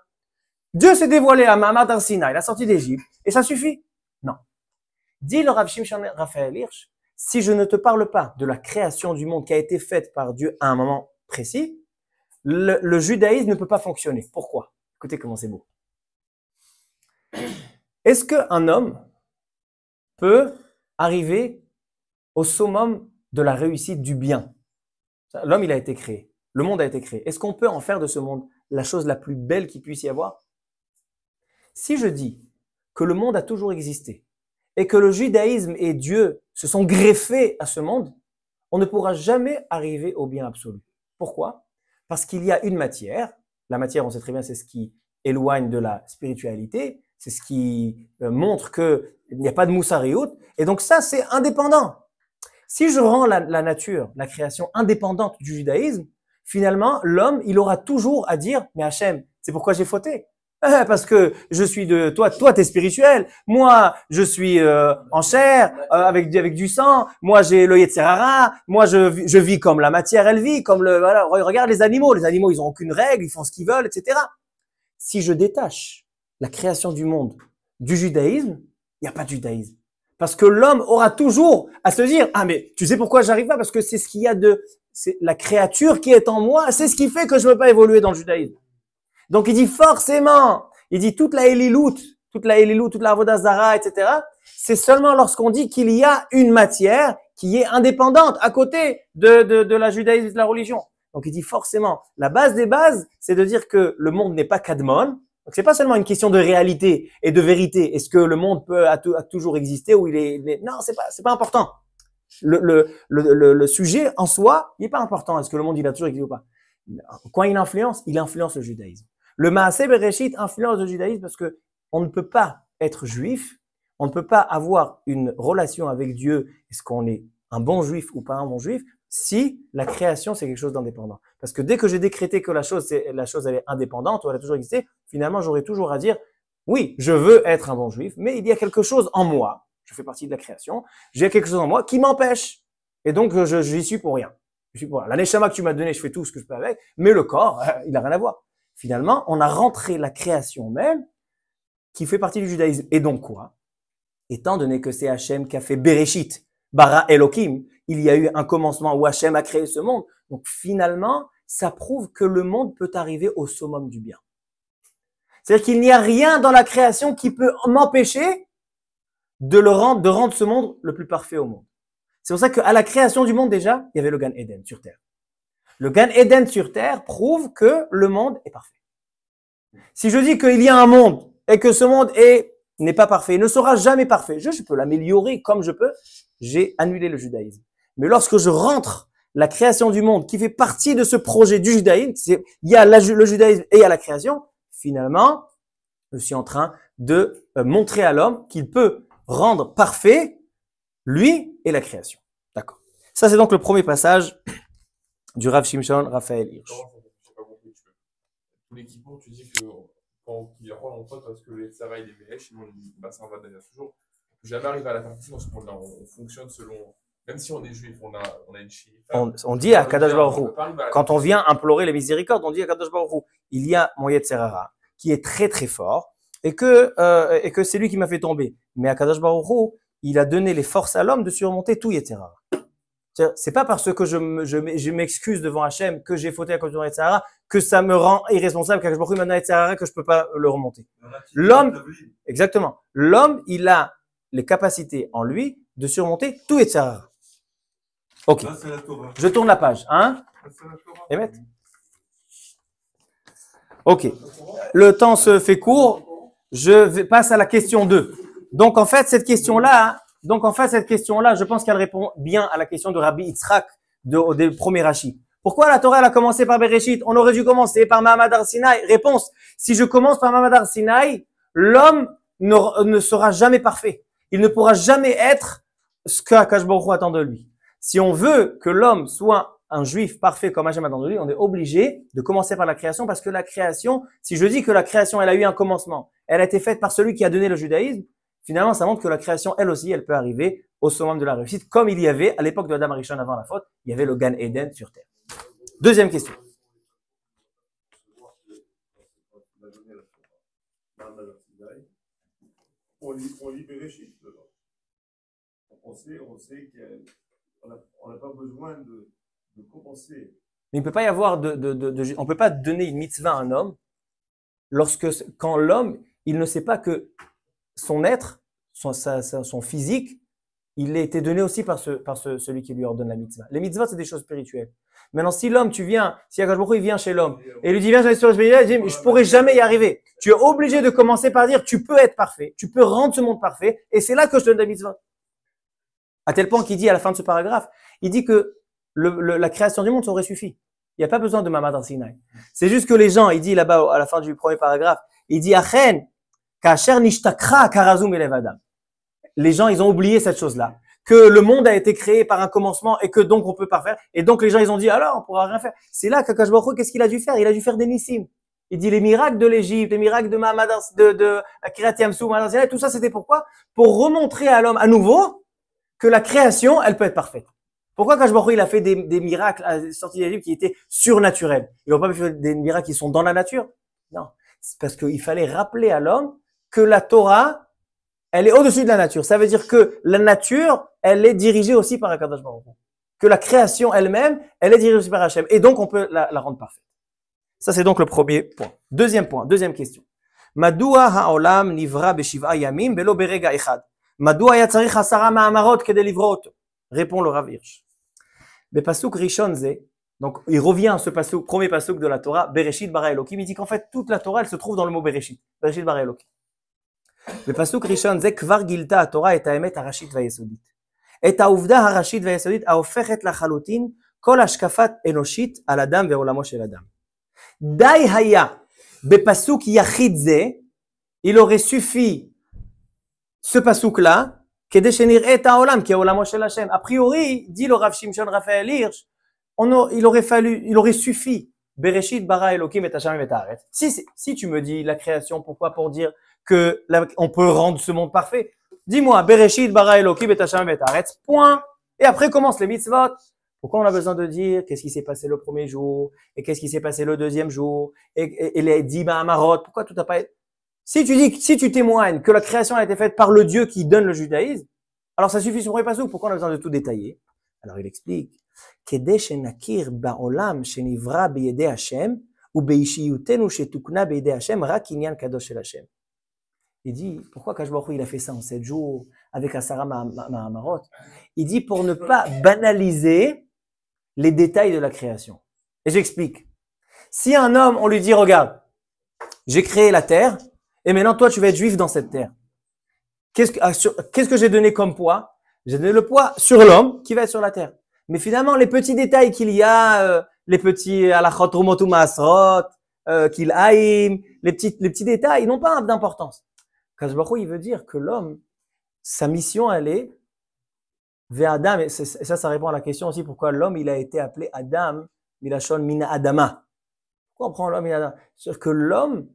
Dieu s'est dévoilé à Mahamad Sinaï, il a sorti d'Égypte, et ça suffit? Non. Dit le Rav Shimshon Raphaël Hirsch, si je ne te parle pas de la création du monde qui a été faite par Dieu à un moment précis, le judaïsme ne peut pas fonctionner. Pourquoi? Écoutez comment c'est beau. Est-ce qu'un homme peut arriver au summum de la réussite du bien? L'homme, il a été créé. Le monde a été créé. Est-ce qu'on peut en faire de ce monde la chose la plus belle qu'il puisse y avoir? Si je dis que le monde a toujours existé et que le judaïsme et Dieu se sont greffés à ce monde, on ne pourra jamais arriver au bien absolu. Pourquoi? Parce qu'il y a une matière. La matière, on sait très bien, c'est ce qui éloigne de la spiritualité. C'est ce qui montre qu'il n'y a pas de moussariout. Et donc ça, c'est indépendant. Si je rends la nature, la création indépendante du judaïsme, finalement, l'homme, il aura toujours à dire, mais Hachem, c'est pourquoi j'ai fauté. Parce que je suis de toi, t'es spirituel. Moi, je suis en chair, avec du sang. Moi, j'ai le Yetzer Hara. Moi, je vis comme la matière, elle vit, comme voilà. Regarde les animaux. Les animaux, ils ont aucune règle, ils font ce qu'ils veulent, etc. Si je détache la création du monde du judaïsme, il n'y a pas de judaïsme. Parce que l'homme aura toujours à se dire, ah mais tu sais pourquoi j'arrive pas? Parce que c'est ce qu'il y a c'est la créature qui est en moi, c'est ce qui fait que je ne peux pas évoluer dans le judaïsme. Donc il dit forcément, il dit toute la Elilut, toute la Avodah Zara, etc. C'est seulement lorsqu'on dit qu'il y a une matière qui est indépendante à côté de la judaïsme et de la religion. Donc il dit forcément, la base des bases, c'est de dire que le monde n'est pas kadmon. Donc c'est pas seulement une question de réalité et de vérité. Est-ce que le monde a toujours existé ou il est non, c'est pas important. Le sujet en soi, il n'est pas important. Est-ce que le monde il a toujours existé ou pas? Quand il influence le judaïsme. Le Maaseh Bereshit influence le judaïsme parce que on ne peut pas être juif, on ne peut pas avoir une relation avec Dieu. Est-ce qu'on est un bon juif ou pas un bon juif? Si la création c'est quelque chose d'indépendant. Parce que dès que j'ai décrété que la chose elle est indépendante ou elle a toujours existé, finalement j'aurai toujours à dire oui, je veux être un bon juif, mais il y a quelque chose en moi. Je fais partie de la création. J'ai quelque chose en moi qui m'empêche. Et donc j'y suis pour rien. La neshama que tu m'as donnée, je fais tout ce que je peux avec, mais le corps, il n'a rien à voir. Finalement, on a rentré la création même qui fait partie du judaïsme. Et donc quoi? Étant donné que c'est Hachem qui a fait Bereshit, Bara Elohim, il y a eu un commencement où Hachem a créé ce monde. Donc finalement, ça prouve que le monde peut arriver au summum du bien. C'est-à-dire qu'il n'y a rien dans la création qui peut m'empêcher de rendre ce monde le plus parfait au monde. C'est pour ça qu'à la création du monde déjà, il y avait le Gan Eden sur terre. Le Gan Eden sur terre prouve que le monde est parfait. Si je dis qu'il y a un monde et que ce monde n'est pas parfait, il ne sera jamais parfait, je peux l'améliorer comme je peux, j'ai annulé le judaïsme. Mais lorsque je rentre la création du monde qui fait partie de ce projet du judaïsme, il y a le judaïsme et il y a la création, finalement, je suis en train de montrer à l'homme qu'il peut rendre parfait lui et la création. D'accord. Ça, c'est donc le premier passage du Rav Shimshon Raphaël Hirsch. J'ai pas compris, tout pour l'équipement, tu dis que quand il rend en pote parce que les Tsara il est Mélèche, sinon bah, ça va d'ailleurs toujours. Jamais arriver à la partie dans ce monde-là. On fonctionne selon. Même si on est juif, on a une chiffre. On dit à Kadosh Baruch Hu, quand on vient implorer les miséricordes, on dit à Kadosh Baruch Hu, il y a mon Yetzer Hara qui est très très fort et que c'est lui qui m'a fait tomber. Mais à Kadosh Baruch Hu, il a donné les forces à l'homme de surmonter tout Yetzer Hara. C'est pas parce que je m'excuse devant Hachem que j'ai fauté à cause de mon Yetzer Hara que ça me rend irresponsable qu'Akadosh Baruch Hu m'a donné Yetzer Hara que je peux pas le remonter. L'homme, exactement. L'homme, il a les capacités en lui de surmonter tout Yetzer Hara. Ok. Je tourne la page. Hein? Émet? Ok. Le temps se fait court. Je passe à la question 2. Donc, en fait, cette question-là, je pense qu'elle répond bien à la question de Rabbi Yitzhak des premiers Rashi. Pourquoi la Torah elle a commencé par Bereshit? On aurait dû commencer par Mahamad Har Sinai. Réponse. Si je commence par Mahamad Har Sinai, l'homme ne sera jamais parfait. Il ne pourra jamais être ce qu'Akadosh Baruch Hu attend de lui. Si on veut que l'homme soit un juif parfait comme Hachem attend de lui, on est obligé de commencer par la création parce que la création, si je dis que la création, elle a eu un commencement, elle a été faite par celui qui a donné le judaïsme, finalement, ça montre que la création, elle aussi, elle peut arriver au summum de la réussite, comme il y avait à l'époque de Adam Arishon avant la faute, il y avait le Gan Eden sur terre. Deuxième question. On lit Bereshit dedans. On sait qu'on n'a pas besoin de commencer. Mais il ne peut pas y avoir on peut pas donner une mitzvah à un homme quand l'homme, il ne sait pas que son être, son physique, il a été donné aussi par celui qui lui ordonne la mitzvah. Les mitzvahs, c'est des choses spirituelles. Maintenant, si Akadosh Baruch Hu, il vient chez l'homme et il lui dit, viens, j'allais sur le spirituel, il dit, je pourrais jamais y arriver. Tu es obligé de commencer par dire, tu peux être parfait, tu peux rendre ce monde parfait, et c'est là que je te donne la mitzvah. À tel point qu'il dit à la fin de ce paragraphe, il dit que la création du monde, ça aurait suffi. Il n'y a pas besoin de Mahamad Har Sinai. C'est juste que les gens, il dit là-bas, à la fin du premier paragraphe, il dit, Achen, kasher nishtakra karazum elev adam. Les gens, ils ont oublié cette chose-là. Que le monde a été créé par un commencement et que donc on peut pas faire. Et donc les gens, ils ont dit, alors, on pourra rien faire. C'est là qu'Akadosh Baruch Hu, qu'est-ce qu'il a dû faire? Il a dû faire des nissim. Il dit les miracles de l'Égypte, les miracles de Mahamad de Kiryat Yamsou, tout ça, c'était pourquoi? Pour remontrer à l'homme à nouveau que la création, elle peut être parfaite. Pourquoi Akadosh Baruch Hu, il a fait des miracles à la sortie d'Égypte qui étaient surnaturels? Il n'a pas fait des miracles qui sont dans la nature? Non. C'est parce qu'il fallait rappeler à l'homme que la Torah, elle est au-dessus de la nature. Ça veut dire que la nature, elle est dirigée aussi par Akadosh Baruch Hu. Que la création elle-même, elle est dirigée aussi par Hachem. Et donc, on peut la rendre parfaite. Ça, c'est donc le premier point. Deuxième question. Madua ha'olam nivra b'shiv'a yamim velo berega echad. Madua haya tzarich 10 ma'amarot kedei livro oto. Répond le Rav Hirsch. Bepasuk rishon ze. Donc, il revient à ce premier pasuk de la Torah, Bereshit bara Elokim. Il dit qu'en fait, toute la Torah, elle se trouve dans le mot Bereshit. Bereshit bara Elokim. בפסוק ראשון זה כבר גילתה התורה את האמת הראשית והיסודית. את העובדה הראשית והיסודית ההופכת לחלוטין כל השקפת אנושית על אדם ועולמו של אדם. די היה בפסוק יחיד זה, il aurait suffi ce pasuk-là, כדי שנראה את העולם כעולמו של השם. A priori, dit le Rav Shimshon Raphaël Hirsch, il aurait suffi Bereshit bara Elokim et Hashem et Haaretz. Si tu me dis la création, pourquoi? Pour dire que on peut rendre ce monde parfait. Dis-moi, Bereshit bara Elokim et Hashem et Haaretz, point. Et après commencent les mitzvot. Pourquoi on a besoin de dire qu'est-ce qui s'est passé le premier jour et qu'est-ce qui s'est passé le deuxième jour et les 10 Mahamarot? Pourquoi tout n'a pas été... Si tu témoignes que la création a été faite par le Dieu qui donne le judaïsme, alors ça suffit sur le premier pasuk. Pourquoi on a besoin de tout détailler? Alors il explique. כדי שנכיר בעולם שנברא בידי השם ובאישיותנו שתוקנה בידי השם רק עניין קדוש של השם. Il dit, pourquoi Akadosh Baruch Hu, il a fait ça en 7 jours avec 10 Mahamarot? Il dit pour ne pas banaliser les détails de la création. Et j'explique. Si un homme, on lui dit, regarde, j'ai créé la terre et maintenant toi tu vas être juif dans cette terre. Qu'est-ce que j'ai donné comme poids? J'ai donné le poids sur l'homme qui va être sur la terre. Mais finalement, les petits détails qu'il y a, les petits halachot rumotu maasrot, qu'il haïm, les petits détails, ils n'ont pas d'importance. Akadosh Baruch Hu, il veut dire que l'homme, sa mission, elle est vers Adam, et ça répond à la question aussi pourquoi l'homme, il a été appelé Adam, milachon mina Adama. Pourquoi on prend l'homme et Adam? C'est-à-dire que l'homme,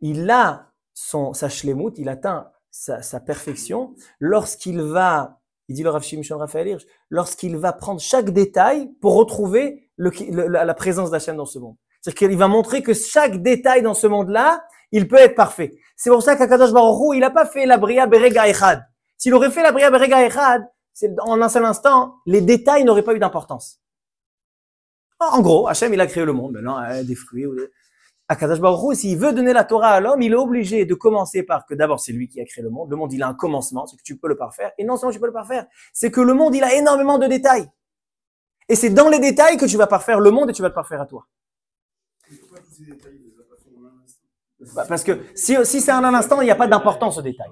il a sa shlemut, il atteint sa perfection lorsqu'il va, il dit le Rav Shimshon Raphaël Hirsch, lorsqu'il va prendre chaque détail pour retrouver la présence d'Hachem dans ce monde. C'est-à-dire qu'il va montrer que chaque détail dans ce monde-là, il peut être parfait. C'est pour ça qu'Akadosh Baruch Hu, il n'a pas fait la Bria Berega Echad. S'il aurait fait la Bria Berega Echad, en un seul instant, les détails n'auraient pas eu d'importance. En gros, Hachem, il a créé le monde, maintenant, des fruits. Akadosh Baruch Hu, s'il veut donner la Torah à l'homme, il est obligé de commencer par que d'abord, c'est lui qui a créé le monde. Le monde, il a un commencement, c'est que tu peux le parfaire. Et non seulement tu peux le parfaire, c'est que le monde, il a énormément de détails. Et c'est dans les détails que tu vas parfaire le monde et tu vas le parfaire à toi. Pourquoi tous ces détails, il les a pas fait en un instant? Parce que si c'est en un instant, il n'y a pas d'importance au détail.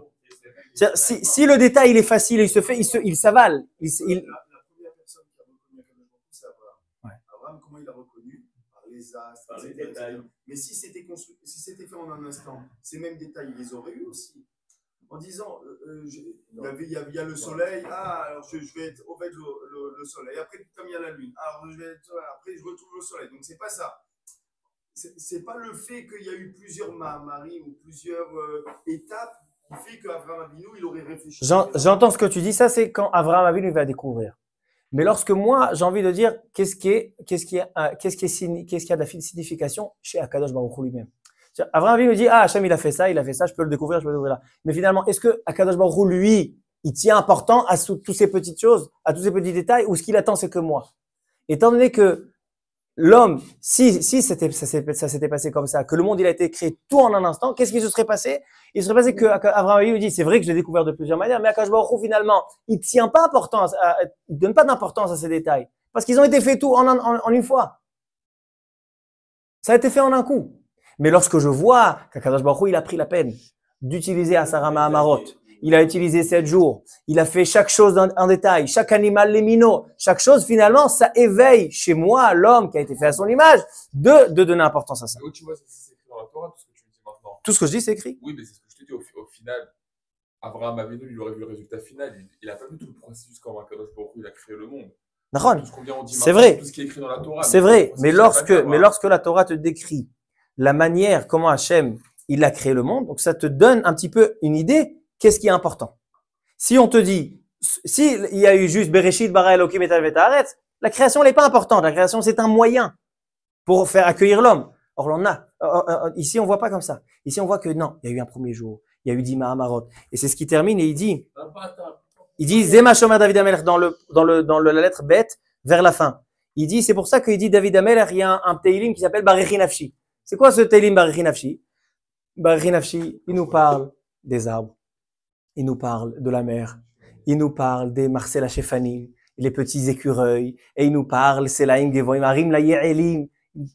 Si le détail, il est facile et il se fait, il s'avale. La première personne qui a reconnu Akadosh Baruch Hu, c'est Abraham. Ouais. Abraham, comment il a reconnu? Par les astres, Par les etc., détails. etc. Mais si c'était fait en un instant, ces mêmes détails, il les aurait eu aussi. En disant, il y a le soleil, alors je vais être au fait le soleil. Après, comme il y a la lune, alors après, je retrouve le soleil. Donc, c'est pas ça. C'est pas le fait qu'il y a eu plusieurs maris ou plusieurs étapes qui fait qu'Abraham Avinu, il aurait réfléchi. J'entends ce que tu dis. Ça, c'est quand Abraham Avinu va découvrir. Mais lorsque moi, j'ai envie de dire, qu'est-ce qui a de la signification chez Akadosh Baruch Hu lui-même. Abraham Avinu dit, Hachem, il a fait ça, je peux le découvrir, je peux le découvrir là. Mais finalement, est-ce que Akadosh Baruch Hu, lui, il tient important à toutes ces petites choses, à tous ces petits détails, ou ce qu'il attend, c'est que moi? Étant donné que l'homme, si ça s'était passé comme ça, que le monde, il a été créé tout en un instant, qu'est-ce qui se serait passé? Il serait passé que Abraham Avinu dit, c'est vrai que je l'ai découvert de plusieurs manières, mais Akadosh Baruch Hu, finalement, il tient pas il donne pas d'importance à ces détails. Parce qu'ils ont été faits tout en une fois. Ça a été fait en un coup. Mais lorsque je vois qu'Akadosh Baruch Hu, il a pris la peine d'utiliser Asara Mahamarot, il a utilisé 7 jours, il a fait chaque chose en détail, chaque animal, les minots, chaque chose, finalement, ça éveille chez moi, l'homme qui a été fait à son image, de donner importance à ça. Mais où tu vois, c'est écrit dans la Torah, tout ce que tu me dis maintenant. Tout ce que je dis, c'est écrit. Oui, mais c'est ce que je te dis au final. Abraham Avinu, il aurait vu le résultat final. Il n'a pas vu tout le processus comme Akadosh Baruch Hu, il a créé le monde. Tout ce qu'on vient, on dit C'est maintenant, vrai. tout ce qui est écrit dans la Torah. C'est vrai, mais lorsque lorsque la Torah te décrit la manière comment Hachem, il a créé le monde, donc ça te donne un petit peu une idée, qu'est-ce qui est important. Si on te dit, si il y a eu juste Bereshit, Bara Elokim et Talvet Haaretz, la création n'est pas importante. La création, c'est un moyen pour faire accueillir l'homme. Or, on a, ici, on voit pas comme ça. Ici, on voit que non, il y a eu un premier jour, il y a eu 10 Mahamarot. Et c'est ce qui termine et il dit, Zema Shomer David Amelech dans la lettre bête, vers la fin. Il dit, c'est pour ça qu'il dit David Amelech, il y a un Teilim qui s'appelle Barechi Nafshi. C'est quoi ce Teilim Barechi Nafshi? Barechi Nafshi, il nous parle des arbres. Il nous parle de la mer. Il nous parle des Marcel Hachefanim, les petits écureuils. Et il nous parle, c'est la Ingevoim, Arim la Ye'elim.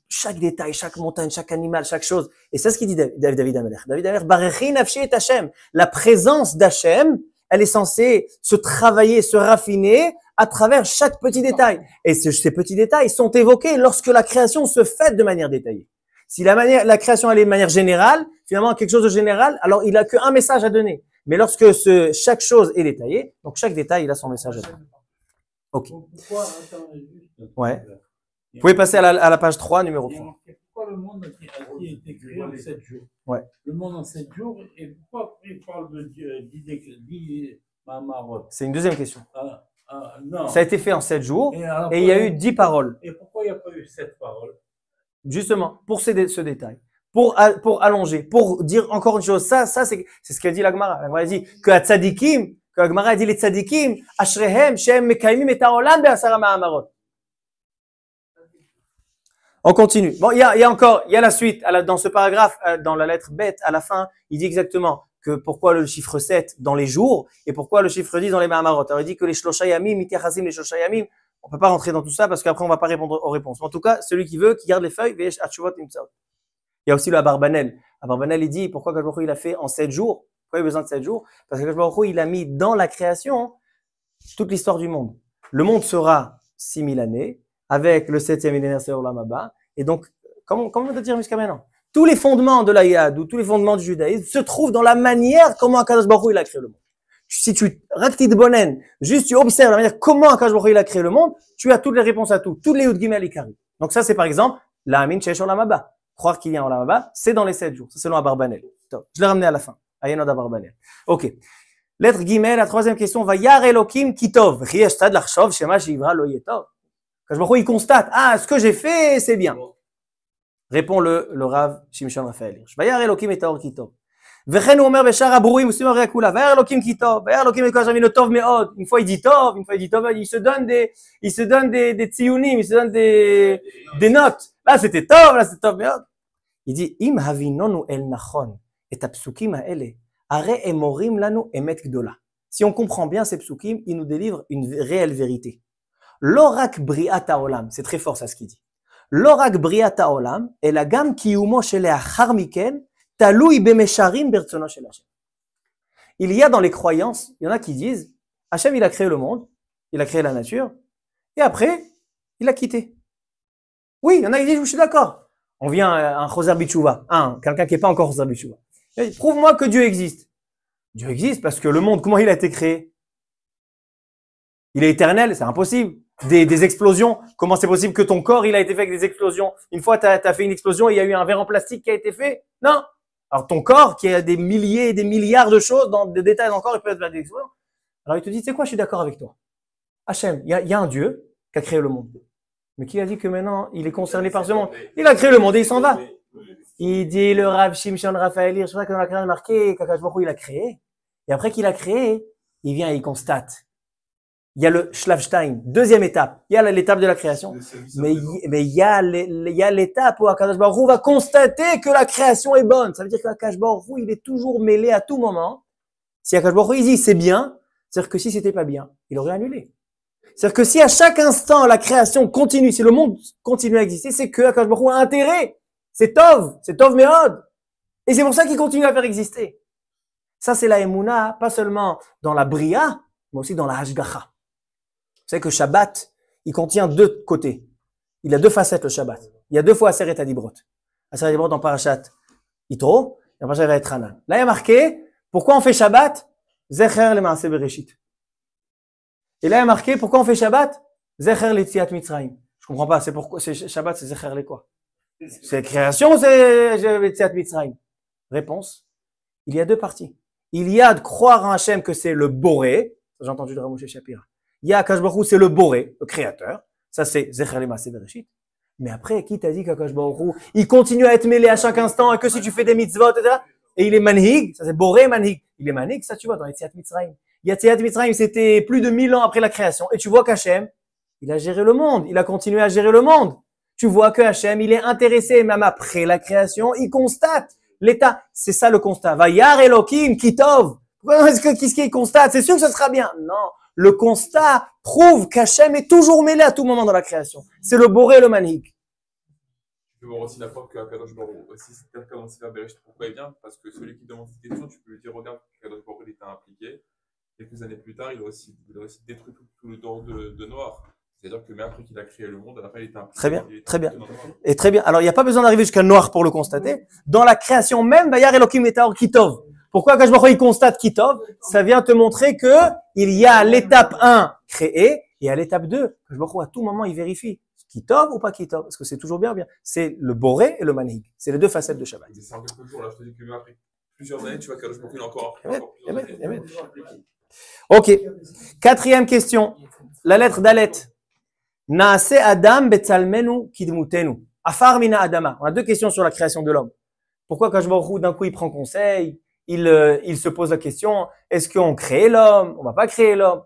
Chaque détail, chaque montagne, chaque animal, chaque chose. Et c'est ce qu'il dit David Amelech. David Amelech, Barechi Nafshi et Hachem. La présence d'Hachem, elle est censée se travailler, se raffiner à travers chaque petit détail. Et ces petits détails sont évoqués lorsque la création se fait de manière détaillée. Si la création elle est de manière générale, finalement quelque chose de général, alors il a qu'un message à donner. Mais lorsque chaque chose est détaillée, donc chaque détail il a son message à donner. Ok. Pourquoi, attends, juste, Ouais. Vous pouvez passer à la page 3, numéro 3. Pourquoi le monde a été créé en 7 jours? Ouais. Le monde en 7 jours, et pourquoi il parle de 10 Mahamarot? C'est une deuxième question. Non. Ça a été fait en 7 jours alors, et il y a eu 10 paroles. Et pourquoi il n'y a pas eu 7 paroles? Justement, pour ce détail. Pour allonger, pour dire encore une chose. Ça c'est ce qu'a dit la Gemara. La Gemara dit que à tzadikim, que la Gemara a dit les tzadikim, ashrehem, shem mekaimim et haolam be'asara ma'amarot. On continue. Bon, il y a la suite. Dans ce paragraphe, dans la lettre bête, à la fin, il dit exactement que pourquoi le chiffre 7 dans les jours et pourquoi le chiffre 10 dans les ma'amarot. Alors, il dit que les shlosha yamim, mitiachazim les shlosha yamim. On peut pas rentrer dans tout ça parce qu'après on va pas répondre aux réponses. En tout cas, celui qui veut, qui garde les feuilles, ve'esh atshuvot nimtzaot. Il y a aussi le Abarbanel. Abarbanel, il dit pourquoi Akadosh Baruch Hu il a fait en 7 jours. Pourquoi il a besoin de 7 jours? Parce que Akadosh Baruch Hu il a mis dans la création toute l'histoire du monde. Le monde sera 6000 années avec le 7e millénaire c'est Olam Haba. Et donc, comment on peut dire jusqu'à maintenant? Tous les fondements de la Yahad ou tous les fondements du judaïsme se trouvent dans la manière comment Akadosh Baruch Hu il a créé le monde. Si tu raktit bonen, juste tu observes la manière comment Akadosh Baruch Hu il a créé le monde, tu as toutes les réponses à tout, toutes les Yud Gimel Ikari. Donc ça c'est par exemple la Amin Shesh Olam Haba. croire qu'il y a un Olam Haba, c'est dans les 7 jours. C'est selon Abarbanel. Je l'ai ramené à la fin. Ayenod Abarbanel. Ok. Lettre Guimel, la troisième question. Vayar Elokim Kitov. Rieshtad Larchov, Shema Shivra Lo Yetov. Quand je me il constate, ce que j'ai fait, c'est bien. Répond le Rav Shimshon Raphaël. Vayar Elokim Etor Kitov. Vechen Omer Beshar Abourim, Usim Reakula. Vayar Elokim Kitov. Vayar Elokim Etor Javino Tov Meod. Une fois il dit Tov, une fois il dit Tov, il se donne des tziyunim, il se donne des notes. Là c'était Tov, là c'était Tov Meod. Il dit, Im Havinonu El Nachon, et Psukim Haele. Si on comprend bien ces psukim, il nous délivre une réelle vérité. L'orak briata olam, c'est très fort ça ce qu'il dit. L'orak briata olam est la gamme qui umo shele achar miken talui bemesharim bertsono shel Hashem. Il y a dans les croyances, il y en a qui disent, Hashem il a créé le monde, il a créé la nature, et après, il a quitté. Oui, il y en a qui disent, je suis d'accord. On vient à un Choser Bitshuva, quelqu'un qui n'est pas encore Choser Bitshuva. Prouve-moi que Dieu existe. Dieu existe parce que le monde, comment il a été créé? Il est éternel, c'est impossible. Des explosions, comment c'est possible que ton corps, il a été fait avec des explosions? Une fois, tu as fait une explosion et il y a eu un verre en plastique qui a été fait? Non. Alors ton corps, qui a des milliers et des milliards de choses, dans des détails encore, il peut être des explosions. Alors il te dit, tu sais quoi, je suis d'accord avec toi. Hachem, il y a un Dieu qui a créé le monde. Mais qui a dit que maintenant, il est concerné par ce monde? Il a créé le monde et il s'en va. Il dit le Rav Shimshon Raphaël, c'est vrai qu'on a quand marqué qu'Akadosh Baruch Hu il a créé. Et après qu'il a créé, il vient et il constate. Il y a le Shlavstein, deuxième étape. Il y a l'étape de la création. Mais il y a l'étape où Akadosh Baruch Hu va constater que la création est bonne. Ça veut dire qu'Akadosh Baruch Hu, il est toujours mêlé à tout moment. Si Akadosh Baruch Hu, il dit c'est bien, c'est-à-dire que si c'était pas bien, il aurait annulé. C'est-à-dire que si à chaque instant la création continue, si le monde continue à exister, c'est que Akadosh Baruch Hu a intérêt. C'est Tov Meod. Et c'est pour ça qu'il continue à faire exister. Ça, c'est la Emouna, pas seulement dans la Bria, mais aussi dans la Hashgacha. Vous savez que Shabbat, il contient deux côtés. Il a deux facettes, le Shabbat. Il y a deux fois Aseret Adibrot. Aseret Adibrot en Parashat Yitro, et en Parashat Vayetranan. Là, il y a marqué, pourquoi on fait Shabbat? Zecher le Maaseh Bereshit. Et là, il y a marqué, pourquoi on fait Shabbat? Zecher le Tziat Mitzrayim. Je comprends pas, c'est pourquoi, Shabbat, c'est Zecher le quoi? C'est création ou c'est Tziat Mitzrayim? Réponse, il y a deux parties. Il y a de croire en Hachem que c'est le Boré, j'ai entendu de Ramoshe Shapira. Il y a Akash Baruch Hu, c'est le Boré, le créateur. Ça, c'est Zecher le Maaseh Bereshit. Mais après, qui t'a dit qu'Akash Baruch Hu, il continue à être mêlé à chaque instant et que si tu fais des mitzvot, etc., et il est manhig, ça c'est Boré manhig. Il est manhig, ça tu vois, dans les Tziat Mitzrayim. Il y a Tziat Mitzrayim, c'était plus de 1000 ans après la création. Et tu vois qu'Hachem, il a géré le monde. Il a continué à gérer le monde. Tu vois que Hachem, il est intéressé, même après la création, il constate l'état. C'est ça le constat. Vayar Elokim Kitov. Qu'est-ce qu'il constate? C'est sûr que ce sera bien. Non. Le constat prouve qu'Hachem est toujours mêlé à tout moment dans la création. C'est le Boré, le manhig. Tu peux voir aussi la preuve qu'Akadosh Baruch Hu, si c'est le cas dans Sefer Bereshit, pourquoi il vient? Parce que celui qui demande cette question, tu peux lui dire, regarde, qu'Akadosh Baruch Hu était impliqué. Quelques années plus tard, il a aussi détruit tout le dehors de Noir. C'est-à-dire que même après qu'il a créé le monde, à la fin, il était impliqué. Très bien, très bien. Et très bien. Alors, il n'y a pas besoin d'arriver jusqu'à Noir pour le constater. Dans la création même, Vayar Elokim Etaor Kitov. Pourquoi Akadosh Baruch Hu, il constate Kitov? Ça vient te montrer que il y a à l'étape 1 créé et à l'étape 2, Akadosh Baruch Hu, à tout moment, il vérifie. Kitov ou pas Kitov? Parce que c'est toujours bien ou bien. C'est le Boré et le Manhig. C'est les deux facettes de Shabbat. C'est en quelques jours, là, je te dis que même après plusieurs années, tu vois qu'Akadosh Baruch Hu, il a encore plusieurs années. Ok. Quatrième question. La lettre Dalet. Naase Adam betzalmenu kidmutenu. Afar mina Adama. On a deux questions sur la création de l'homme. Pourquoi Akadosh Baruch Hu, d'un coup, il prend conseil, il se pose la question, est-ce qu'on crée l'homme? On va pas créer l'homme.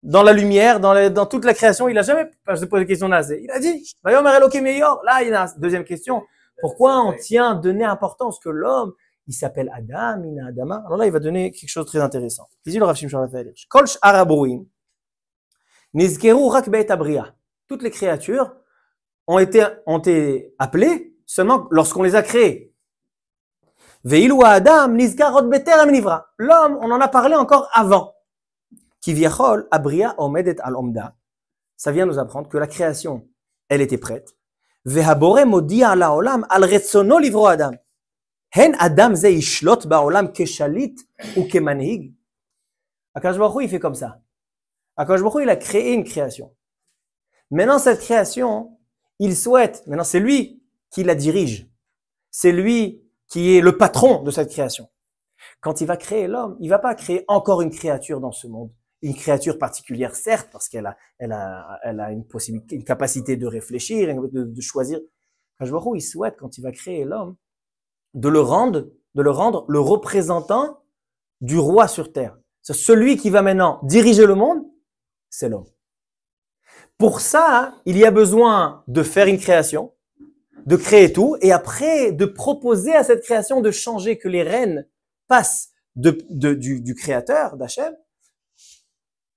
Dans la lumière, dans toute la création, il a jamais posé la question Naase. Il a dit, Vayomer Elokim Eyor. Là, il y a une deuxième question. Pourquoi on tient à donner importance que l'homme, il s'appelle Adam, Mina Adama? Alors là, il va donner quelque chose de très intéressant. Il dit le Rav Shimshon Raphaël. Kol sh'ar haborim nizkeru rak be'et habria. Toutes les créatures ont été appelées seulement lorsqu'on les a créées. Ve'ilu Adam nizkar od beterem nivra. L'homme, on en a parlé encore avant. Kivyachol abria omedet al omda. Ça vient nous apprendre que la création, elle était prête. Ve'habore modia ala olam al retzono livro Adam. Hen Adam ze yishlot ba'olam keshalit ou kemanhig. Akadosh Baruch Hu, il fait comme ça. Akadosh Baruch Hu, il a créé une création. Maintenant, cette création, il souhaite, maintenant c'est lui qui la dirige. c'est lui qui est le patron de cette création. Quand il va créer l'homme, il va pas créer encore une créature dans ce monde. Une créature particulière, certes, parce qu'elle a une possibilité, une capacité de réfléchir, de choisir. Il souhaite, quand il va créer l'homme, de le rendre le représentant du roi sur terre. C'est celui qui va maintenant diriger le monde, c'est l'homme. Pour ça, il y a besoin de faire une création, de créer tout, et après de proposer à cette création de changer, que les rênes passent du créateur, d'Hachem,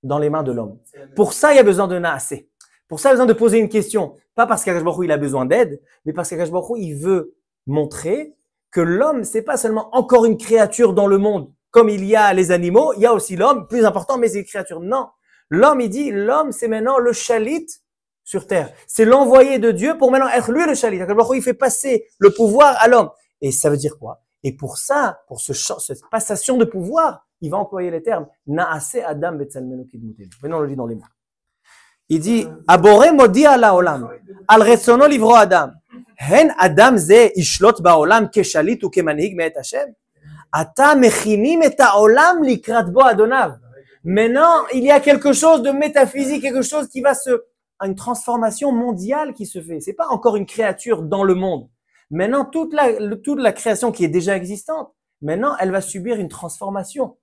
dans les mains de l'homme. Pour ça, il y a besoin de Naasé. Pour ça, il y a besoin de poser une question. Pas parce qu'Akadosh Baruch Hu, il a besoin d'aide, mais parce qu'Akadosh Baruch Hu, il veut montrer que l'homme, c'est pas seulement encore une créature dans le monde. Comme il y a les animaux, il y a aussi l'homme, plus important, mais c'est une créature. Non. L'homme, il dit, l'homme, c'est maintenant le chalit sur terre. C'est l'envoyé de Dieu pour maintenant être lui le chalit. Akadosh Baruch Hu, il fait passer le pouvoir à l'homme. Et ça veut dire quoi? Et pour ça, pour cette passation de pouvoir, il va employer les termes Naasé Adam Betsalmenu Kidmutenu. Maintenant, on le lit dans les mots. Il dit Aboré modi ala olam al retzono livro Adam. Hen Adam ze ishlot baolam keshalit ou kemanhig me'et Hashem. Ata mechinim et haolam likrat bo adonav. Maintenant, il y a quelque chose de métaphysique, quelque chose qui va une transformation mondiale qui se fait. C'est pas encore une créature dans le monde. Maintenant, toute la création qui est déjà existante, maintenant, elle va subir une transformation.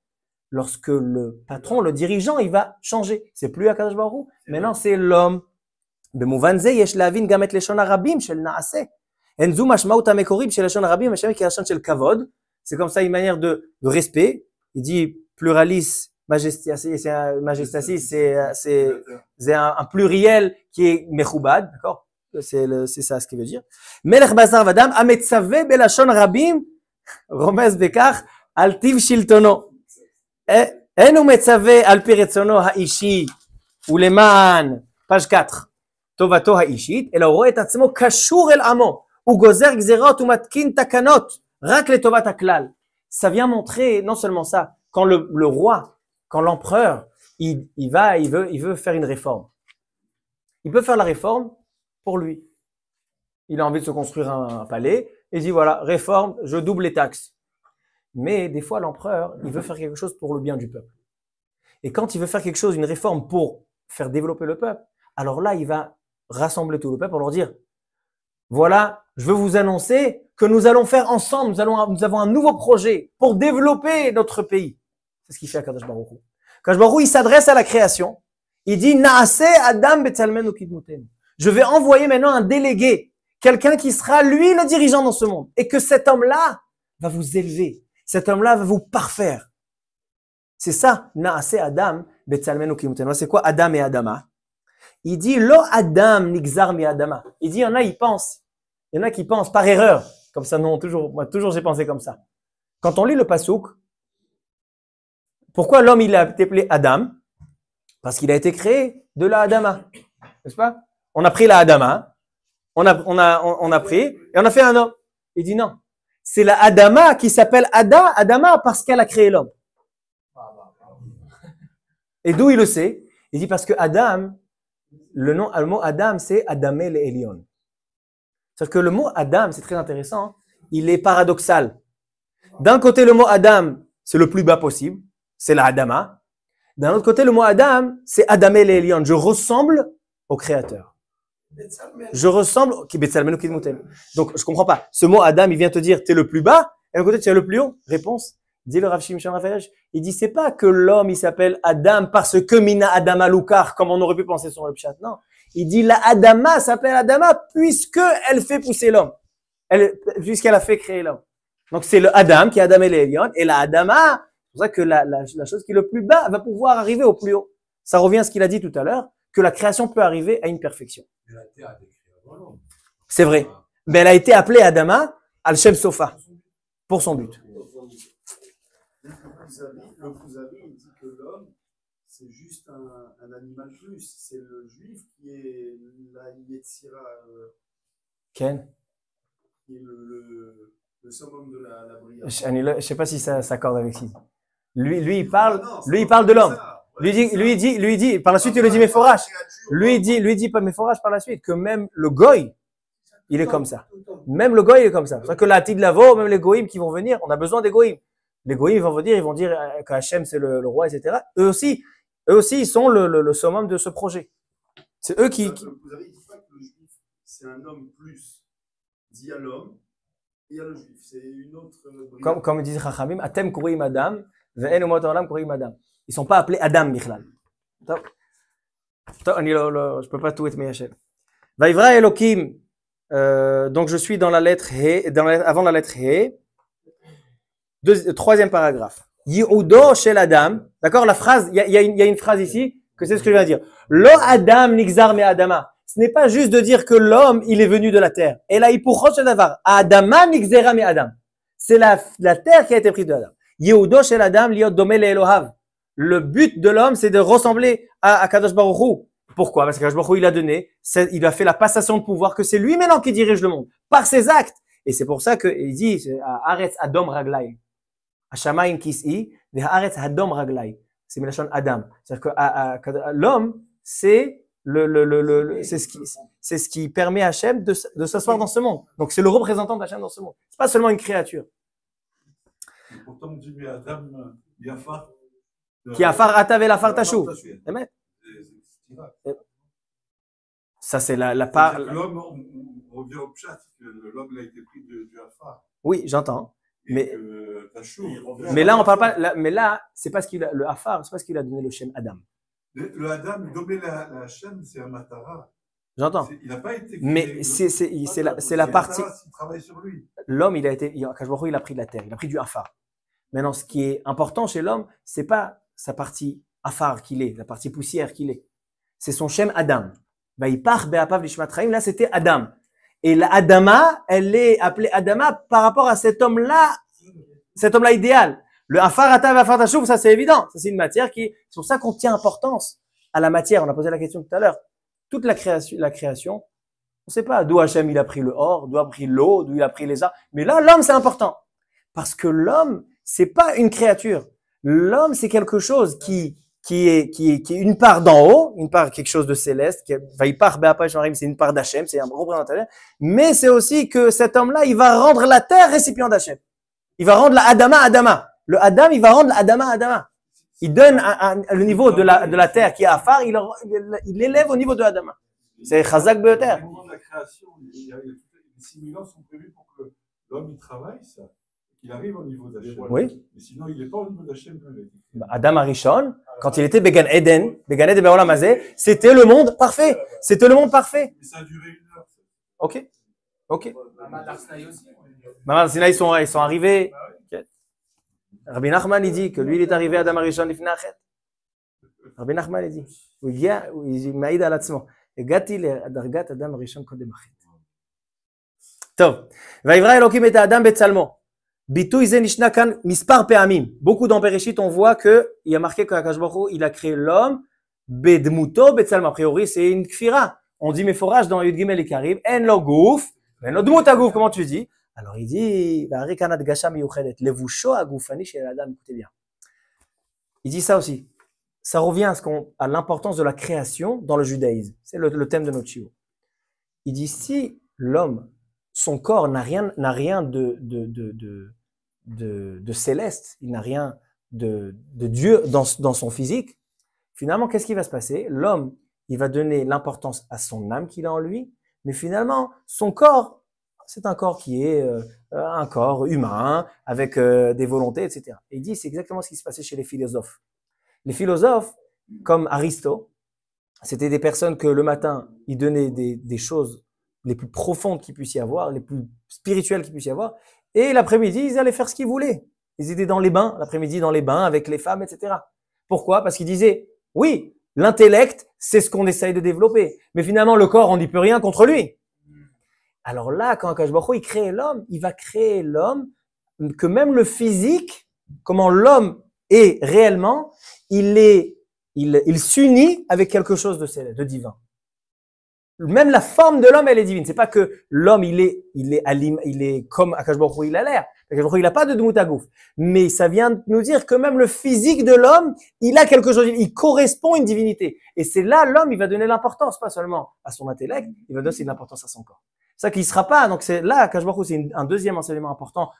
Lorsque le patron, le dirigeant, il va changer. C'est plus Akadosh Baruch Hu. Maintenant, c'est l'homme. במובן זה יש להבין גם את לשון הרבים של נעשה. אין זו משמעות המקורית של לשון הרבים, משמעות qui est לשון של כבוד. C'est comme ça une manière de respect. Il dit pluralis majestatis, c'est un pluriel qui est mechubad, d'accord? C'est ça ce qu'il veut dire. מלך בשר ודם המצווה בלשון רבים רומז בכך על טיב שלטונו. אין הוא מצווה על פי רצונו האישי ולמען פרש 4 טובתו האישית, אלא הוא רואה את עצמו קשור אל עמו, הוא גוזר גזירות ומתקין תקנות רק לטובת הכלל. Ça vient montrer non seulement ça, quand le roi, quand l'empereur, il veut faire une réforme. Il peut faire la réforme pour lui. Il a envie de se construire un palais, et il dit voilà, réforme, je double les taxes. Mais des fois, l'empereur, il veut faire quelque chose pour le bien du peuple. Et quand il veut faire quelque chose, une réforme pour faire développer le peuple, alors là, il va rassembler tout le peuple pour leur dire, voilà, je veux vous annoncer que nous allons faire ensemble, nous avons un nouveau projet pour développer notre pays. C'est ce qu'il fait à Kadosh Baruch Hu. Kadosh Baruch Hu, il s'adresse à la création. Il dit, Naasé Adam Betsalmenu Kidmutenu. Je vais envoyer maintenant un délégué, quelqu'un qui sera lui le dirigeant dans ce monde. Et que cet homme-là va vous élever. Cet homme-là va vous parfaire. C'est ça, Naasé Adam Betsalmenu Kidmutenu. C'est quoi Adam et Adama? Il dit, Lo Adam nigzar mi Adama. Il dit, il y en a qui pensent par erreur. Comme ça, non, moi, toujours j'ai pensé comme ça. Quand on lit le Passouk, pourquoi l'homme, il a été appelé Adam? Parce qu'il a été créé de la Adama. N'est-ce pas? On a pris la Adama, on a pris, et on a fait un homme. Il dit non. C'est la Adama qui s'appelle Adama parce qu'elle a créé l'homme. Et d'où il le sait? Il dit parce que Adam, le mot Adam, c'est Adamé le Elion. C'est-à-dire que le mot Adam, c'est très intéressant, il est paradoxal. D'un côté, le mot Adam, c'est le plus bas possible, c'est la Adama. D'un autre côté, le mot Adam, c'est Adamé le Elion. Je ressemble au Créateur. Je ressemble au Betsalmenu Kidmutenu. Donc, je comprends pas. Ce mot Adam, il vient te dire, t'es le plus bas, et d'un côté, tu es le plus haut. Réponse. Dit le Rav Shimshon Raphaël, il dit, c'est pas que l'homme, il s'appelle Adam parce que Mina Adama Lukar, comme on aurait pu penser sur le Pshat. Non. Il dit, la Adama s'appelle Adama puisque elle fait pousser l'homme. Puisqu'elle a fait créer l'homme. Donc, c'est le Adam qui est Adam et l'Elion, et la Adama, c'est pour ça que la chose qui est le plus bas va pouvoir arriver au plus haut. Ça revient à ce qu'il a dit tout à l'heure, que la création peut arriver à une perfection. C'est vrai. Mais elle a été appelée Adama al-Shem Sofa, pour son but. Le Kouzavi, il dit que l'homme, c'est juste un animal plus. C'est le juif qui est la Yetzira, Ken? qui est le summum de la brillance. Je ne sais pas si ça s'accorde avec lui. Lui, il parle de l'homme. Lui dit, par la suite, il le dit Meforash. Lui dit pas Meforash par la suite, que même le Goy, il est comme ça. Même le goy, il est comme ça. C'est vrai que l'atid lavo, même les goïms qui vont venir, on a besoin des goïms. Les goïms ils vont dire que Hachem c'est le roi, etc. Eux aussi, ils sont le summum de ce projet. C'est eux qui. Vous avez dit pas que le juif, c'est un homme plus dit à l'homme et à le juif. C'est une autre. Comme disent Chachamim, Atem Kourim Adam, Ve'en Umot Olam Kourim Adam. Ils sont pas appelés Adam Bichlal. Je peux pas tout être Hachem. Vaivra Elokim. Donc je suis dans la lettre He, avant la lettre He. Troisième paragraphe. Yehudo shel Adam. D'accord, la phrase, il y a une phrase ici que c'est ce que je viens de dire. Lo Adam nixar me Adama. Ce n'est pas juste de dire que l'homme, il est venu de la terre. Et là, hipuchot shel davar. Adama nixera me Adam. C'est la terre qui a été prise de Adam. Yehudo shel Adam liot domé le Elohav. Le but de l'homme, c'est de ressembler à Kadosh Baruch Hu. Pourquoi? Parce que Kadosh Baruch Hu, il a fait la passation de pouvoir, que c'est lui maintenant qui dirige le monde, par ses actes. Et c'est pour ça qu'il dit, Haaretz Adom Raglai. Hashamayim Kis'i, Haaretz Adom Raglai. C'est Melachon Adam. C'est-à-dire que l'homme, c'est c'est ce qui permet à Hachem de s'asseoir dans ce monde. Donc c'est le représentant d'Hachem dans ce monde. C'est pas seulement une créature. Et pourtant, on dit, mais Adam, Yafar. Qui a far atav et la far tachou. Ça, c'est la part. L'homme, on revient au pshat, que l'homme a été pris du Afar. Oui, j'entends. Mais là, on parle pas. Mais là, c'est parce qu'il a le Afar, c'est parce qu'il a donné le Shem Adam. Le Adam, dommer la Hachem, c'est un matara. J'entends. Il n'a pas été. Mais c'est la partie. Il travaille sur lui. L'homme, il a pris de la terre, il a pris du Afar. Maintenant, ce qui est important chez l'homme, c'est pas sa partie Afar qu'il est, la partie poussière qu'il est. C'est son Shem Adam. Là, c'était Adam. Et la Adama, elle est appelée Adama par rapport à cet homme-là idéal. Le Afar Atav Afar Tashuv, ça c'est évident. Ça c'est une matière c'est pour ça qu'on tient importance à la matière. On a posé la question tout à l'heure. Toute la création, on sait pas d'où Hachem il a pris le or, d'où il a pris l'eau, d'où il a pris les arbres. Mais là, l'homme c'est important. Parce que l'homme, c'est pas une créature. L'homme, c'est quelque chose qui est une part d'en haut, une part quelque chose de céleste, c'est une part d'Hachem, c'est un représentant. Mais c'est aussi que cet homme-là, il va rendre la terre récipient d'Hachem. Il va rendre la Adama. Le Adam, il va rendre la Adama. Il donne le niveau de la terre qui est Afar, il l'élève au niveau de Adama. C'est Chazak Beoter. Au moment de la création, les 6 000 ans sont prévus pour que l'homme y travaille, ça. Il arrive au niveau d'Hachem. Oui. Mais sinon, il n'est pas au niveau d'Hachem. Adam Arishon, quand il était Began Eden Be'olam Hazeh, c'était le monde parfait. Mais ça a duré 1 heure. Ok. Mamad Sinaï, ils sont arrivés. Rabbi Nachman, il dit que lui, il est arrivé à Adam Arishon Lifnachet. Rabbi Nachman, il dit, il m'aïd à l'atzmo. Egati le'adargat Adam Arishon kodem achet. Tov. Vaivra Elokim et Adam betzalmo. Bitou ze nishna kan mispar pe'amim. Beaucoup dans Bereshit, on voit que il y a marqué qu'Akadosh Baruch Hu, il a créé l'homme bedmuto betzalmo. A priori, c'est une kfira. On dit méforage dans Yud Gimel et Karim, en lo gouf, en lo dmut agouf, comment tu dis? Alors il dit, va'arikanat gasha miyuchedet, levusho agufani shel adam. Écoutez bien. Il dit ça aussi. Ça revient à l'importance de la création dans le judaïsme. C'est le thème de notre shiur. Il dit, si l'homme, son corps n'a rien de céleste, il n'a rien de Dieu dans son physique, finalement, qu'est-ce qui va se passer? L'homme, il va donner l'importance à son âme qu'il a en lui, mais finalement, son corps, c'est un corps qui est un corps humain, avec des volontés, etc. Et il dit, c'est exactement ce qui se passait chez les philosophes. Les philosophes, comme Aristote, c'était des personnes que le matin, ils donnaient des choses les plus profondes qu'il puisse y avoir, les plus spirituelles qu'il puisse y avoir, et l'après-midi, ils allaient faire ce qu'ils voulaient. Ils étaient dans les bains, l'après-midi dans les bains, avec les femmes, etc. Pourquoi? Parce qu'ils disaient, oui, l'intellect, c'est ce qu'on essaye de développer, mais finalement, le corps, on n'y peut rien contre lui. Alors là, quand Akadosh Baruch Hu, il crée l'homme, il va créer l'homme, que même le physique, comment l'homme est réellement, il s'unit avec quelque chose de divin. Même la forme de l'homme, elle est divine. C'est pas que l'homme, il est comme Akadosh Baruch Hu, il a l'air. Akadosh Baruch Hu, il n'a pas de dmut agouf. Mais ça vient de nous dire que même le physique de l'homme, il a quelque chose, il correspond à une divinité. Et c'est là, l'homme, il va donner l'importance, pas seulement à son intellect, il va donner aussi l'importance à son corps. C'est ça qu'il ne sera pas. Donc c'est là, Akadosh Baruch Hu, c'est un deuxième enseignement important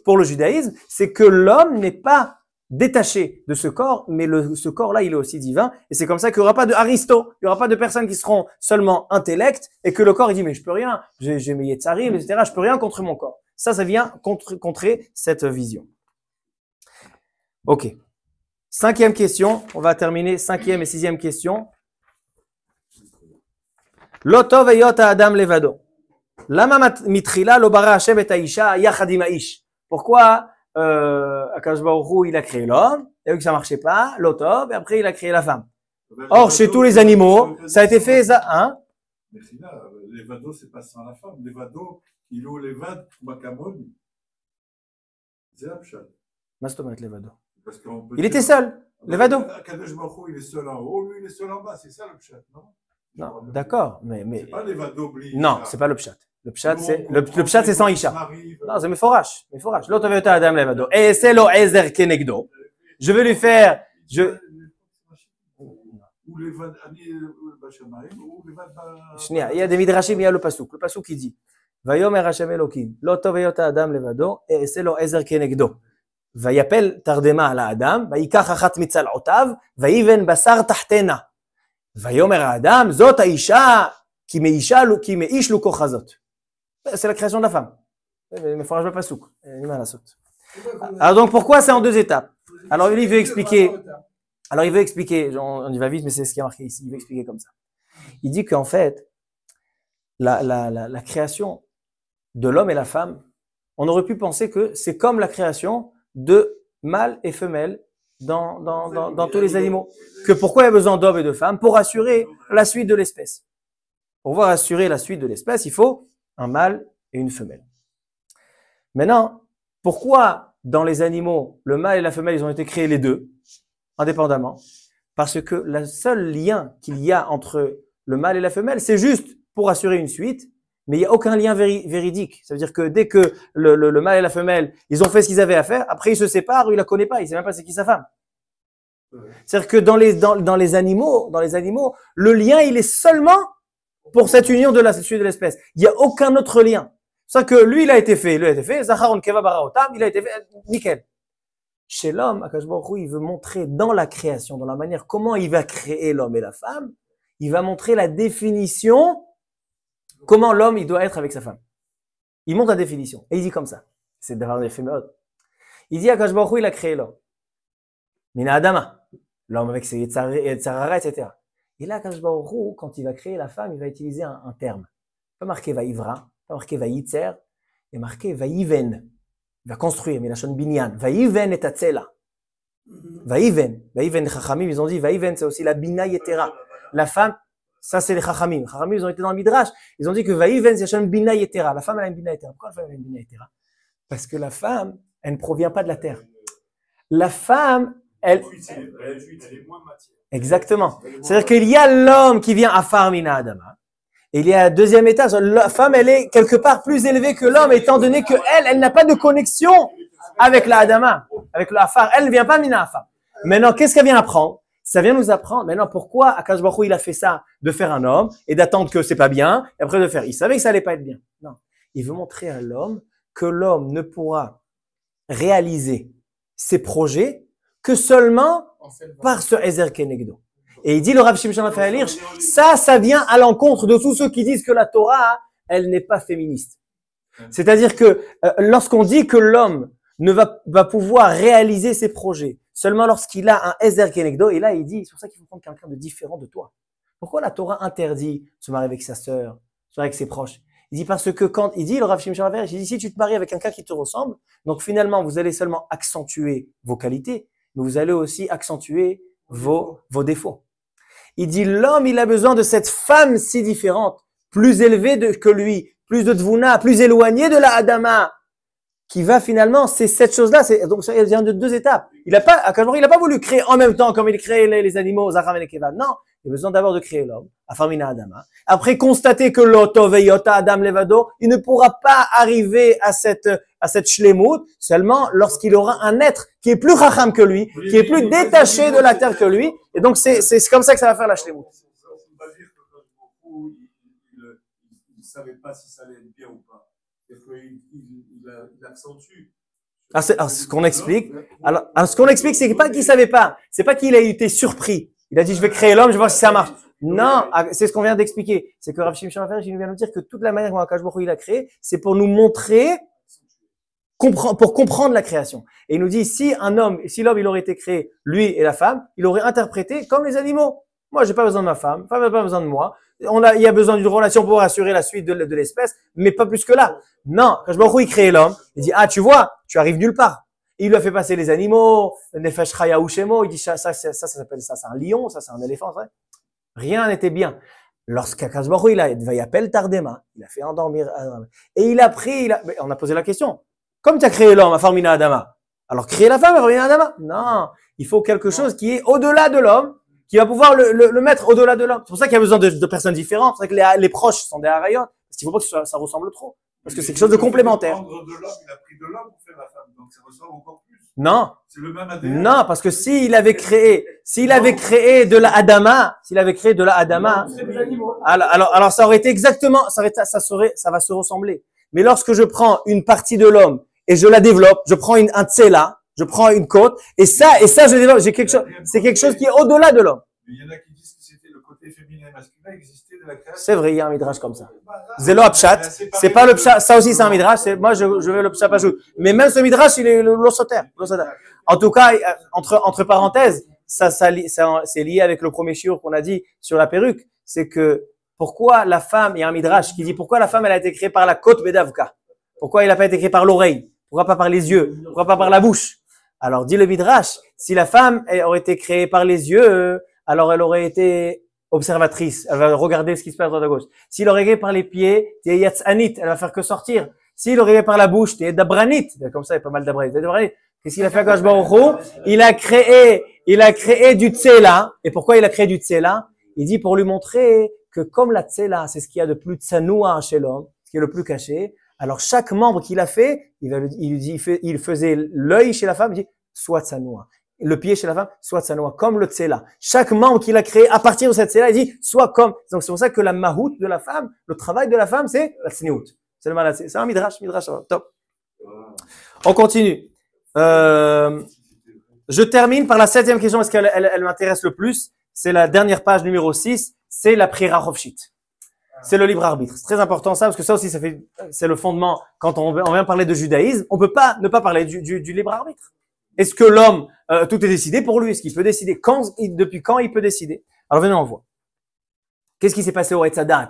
pour le judaïsme, c'est que l'homme n'est pas détaché de ce corps, mais ce corps-là, il est aussi divin. Et c'est comme ça qu'il n'y aura pas de aristo, il n'y aura pas de personnes qui seront seulement intellect et que le corps, il dit, mais je peux rien, j'ai mes yetzarim, etc., je peux rien contre mon corps. Ça vient contrer cette vision. Ok. 5e question. On va terminer 5e et 6e question. Lotov eyot Adam levado. Lama mitrila lo bara Hashem et Aisha yachad im haish. Pourquoi Akadosh Baruch Hu, il a créé l'homme, il a vu que ça marchait pas, l'otov, et après il a créé la femme. Or, chez tous les animaux, ça a été fait, ça, hein? Mais là, l'évado, c'est pas sans la femme. L'évado, il est l'évad, makamon. C'est la pchat. Mastomat, l'évado. Il était seul, l'évado. Akadosh Baruch Hu, il est seul en haut, lui, il est seul en bas, c'est ça le pchat, non? Non, d'accord, mais. C'est pas l'évado, non, c'est pas le pchat. Le pshat, c'est sans Isha. Non, c'est Meforash. L'autre veut Adam levado. Et c'est lo ezer kenegdo. Je vais lui faire, ou l'évad, ou l'évad, il y a des midrashim, il y a le pasuk. Le pasuk qui dit, Vayomer Hashem Elokim, l'autre veut Adam levado, et c'est lo ezer kenegdo. Vayapel tardema ala Adam, vayikach achat mitzal'otav, vayiven basar tahtena. Vayomer Adam, zot Aisha, ki meish lu kochazot. C'est la création de la femme. Mais il faut rajouter pas souk. Alors donc pourquoi c'est en 2 étapes? Alors il veut expliquer. On y va vite, mais c'est ce qui est marqué ici. Il veut expliquer comme ça. Il dit qu'en fait, la création de l'homme et la femme, on aurait pu penser que c'est comme la création de mâle et femelle dans tous les animaux. Que pourquoi il y a besoin d'hommes et de femmes? Pour assurer la suite de l'espèce. Pour pouvoir assurer la suite de l'espèce, il faut un mâle et une femelle. Maintenant, pourquoi dans les animaux, le mâle et la femelle, ils ont été créés les deux, indépendamment? Parce que le seul lien qu'il y a entre le mâle et la femelle, c'est juste pour assurer une suite, mais il n'y a aucun lien véridique. Ça veut dire que dès que le mâle et la femelle, ils ont fait ce qu'ils avaient à faire, après ils se séparent, il la connaît pas, il sait même pas c'est qui sa femme. C'est-à-dire que dans les animaux, le lien, il est seulement pour cette union de la suite de l'espèce. Il n'y a aucun autre lien. C'est ça que lui, il a été fait. Zacharon keva baraotam, il a été fait, nickel. Chez l'homme, Akadosh Baruch Hu, il veut montrer dans la création, dans la manière comment il va créer l'homme et la femme, il va montrer la définition, comment l'homme, il doit être avec sa femme. Il montre la définition. Et il dit comme ça. C'est d'avoir des féméodes. Il dit Akadosh Baruch Hu, il a créé l'homme. Mina Adama. L'homme avec ses Yetzarara, etc. Et là, Akadosh Baruch Hu, quand il va créer la femme, il va utiliser un terme. Pas marqué Vaïvra, pas marqué Vaïtzer, il est marqué Vaïven. Il va construire, mais la shon binyan. Vaïven et tatsela. Vaïven. Vaïven, Chachamim, ils ont dit Vaïven, c'est aussi la bina yetera. La femme, ça c'est les Chachamim. Chachamim, ils ont été dans le Midrash. Ils ont dit que Vaïven, c'est la shon bina yetera. La femme, elle a une bina yetera. Pourquoi la femme, elle a une bina yetera? Parce que la femme, elle ne provient pas de la terre. La femme, elle est moins matière. Exactement. C'est-à-dire qu'il y a l'homme qui vient à Farmina Adama. Et il y a un deuxième étage. La femme, elle est quelque part plus élevée que l'homme, étant donné que elle n'a pas de connexion avec la Adama, avec le Afar. Elle ne vient pas Mina Afar. Maintenant, qu'est-ce qu'elle vient apprendre? Ça vient nous apprendre. Maintenant, pourquoi Akadosh Baruch Hu, il a fait ça, de faire un homme, et d'attendre que c'est pas bien, et après de faire. Il savait que ça allait pas être bien. Non. Il veut montrer à l'homme que l'homme ne pourra réaliser ses projets que seulement par ce Ezer Kenegdo. Et il dit le Rav Shimshon Raphaël Hirsch, ça vient à l'encontre de tous ceux qui disent que la Torah, elle n'est pas féministe. C'est-à-dire que lorsqu'on dit que l'homme ne va pouvoir réaliser ses projets seulement lorsqu'il a un Ezer Kenegdo, et là il dit, c'est pour ça qu'il faut prendre quelqu'un de différent de toi. Pourquoi la Torah interdit de se marier avec sa sœur, de se marier avec ses proches? Il dit parce que quand, il dit le Rav Shimshon Raphaël Hirsch, il dit si tu te maries avec quelqu'un qui te ressemble, donc finalement vous allez seulement accentuer vos qualités, mais vous allez aussi accentuer vos défauts. Il dit l'homme, il a besoin de cette femme si différente, plus élevée que lui, plus de Tvuna, plus éloignée de la Adama, qui va finalement, c'est cette chose-là, donc ça vient de 2 étapes. Il a pas voulu créer en même temps comme il crée les animaux, Zachar et Nekeva. Non, il a besoin d'abord de créer l'homme, Afarmina Adama. Après constater que l'Oto Veyota Adam Levado, il ne pourra pas arriver à cette shlemut seulement lorsqu'il aura un être qui est plus chacham que lui, qui est plus détaché de la terre que lui. Et donc c'est comme ça que ça va faire la shlemut. savait pas si ça allait être bien ou pas. Est-ce qu'il accentue? Alors, ce qu'on explique, ce qu'on explique, c'est pas qu'il savait pas. C'est pas qu'il a été surpris. Il a dit, je vais créer l'homme, je vais voir si ça marche. Non, c'est ce qu'on vient d'expliquer. C'est que Rav Shimshon Raphaël, il vient nous dire que toute la manière dont Akadosh Baruch Hu il a créé, c'est pour nous montrer, pour comprendre la création. Et il nous dit, si l'homme, il aurait été créé, lui et la femme, il aurait interprété comme les animaux. Moi, j'ai pas besoin de ma femme, ma femme n'a pas besoin de moi. Il y a besoin d'une relation pour assurer la suite de l'espèce, mais pas plus que là. Non, quand Baruch Hu il crée l'homme, il dit, tu vois, tu arrives nulle part. Il lui a fait passer les animaux, Nefesh Chaya ou Shemo, il dit, ça s'appelle ça, c'est un lion, ça, c'est un éléphant, vrai. Rien n'était bien. Lorsqu'Akadosh Baruch Hu, il a appelé Tardema, il a fait endormir, et il a pris, on a posé la question. Comme tu as créé l'homme, Farmina Adama, alors créer la femme, Farmina Adama? Non. Il faut quelque chose qui est au-delà de l'homme, qui va pouvoir le mettre au-delà de l'homme. C'est pour ça qu'il y a besoin de personnes différentes. C'est pour ça que les proches sont des harayot. Parce qu'il ne faut pas que ça ressemble trop. Parce que c'est quelque chose de complémentaire. Il a pris de l'homme pour faire la femme. Donc ça ressemble encore plus. Non. C'est le même ADN. Non, parce que s'il avait créé de la Adama, alors ça aurait été exactement, ça va se ressembler. Mais lorsque je prends une partie de l'homme et je la développe, je prends un tsela, je prends une côte, et ça je développe, c'est quelque chose qui est au-delà de l'homme. Mais il y en a qui disent que c'était le côté féminin et masculin existait de la création. C'est vrai, il y a un midrash comme ça. Zélo Apshat, c'est pas le pshat, ça aussi c'est un midrash, moi je vais le pshat pajout. Mais même ce midrash, il est l'ossoter. En tout cas, entre parenthèses, c'est lié avec le premier shiur qu'on a dit sur la perruque, c'est que pourquoi la femme, il y a un midrash qui dit pourquoi la femme elle a été créée par la côte bedavka. Pourquoi il n'a pas été créé par l'oreille? Pourquoi pas par les yeux? Pourquoi pas par la bouche? Alors, dit le midrash, si la femme aurait été créée par les yeux, alors elle aurait été observatrice. Elle va regarder ce qui se passe à droite à gauche. S'il aurait été par les pieds, t'es yatzanit, elle va faire que sortir. S'il aurait été par la bouche, t'es dabranit. Comme ça, il y a pas mal d'abranit. Qu'est-ce qu'il a fait à Akadosh Baruch Hu? Il a créé du tsela. Et pourquoi il a créé du tsela? Il dit pour lui montrer que comme la tsela, c'est ce qu'il y a de plus tsanoua chez l'homme, ce qui est le plus caché. Alors, chaque membre qu'il a fait, il faisait l'œil chez la femme, il dit, soit tsanoua. Le pied chez la femme, soit tsanoua. Comme le tsela. Chaque membre qu'il a créé, à partir de cette tsela, il dit, soit comme. Donc, c'est pour ça que la mahout de la femme, le travail de la femme, c'est la tsniout. C'est un midrash, top. On continue. Je termine par la 7e question parce qu'elle m'intéresse le plus. C'est la dernière page numéro 6. C'est la priera Hofshit. C'est le libre arbitre. C'est très important ça, parce que ça aussi, c'est le fondement. Quand on vient parler de judaïsme, on peut pas ne pas parler du libre arbitre. Est-ce que l'homme, tout est décidé pour lui? Est-ce qu'il peut décider? Depuis quand il peut décider? Alors venez, on voit. Qu'est-ce qui s'est passé au Etz Hadat?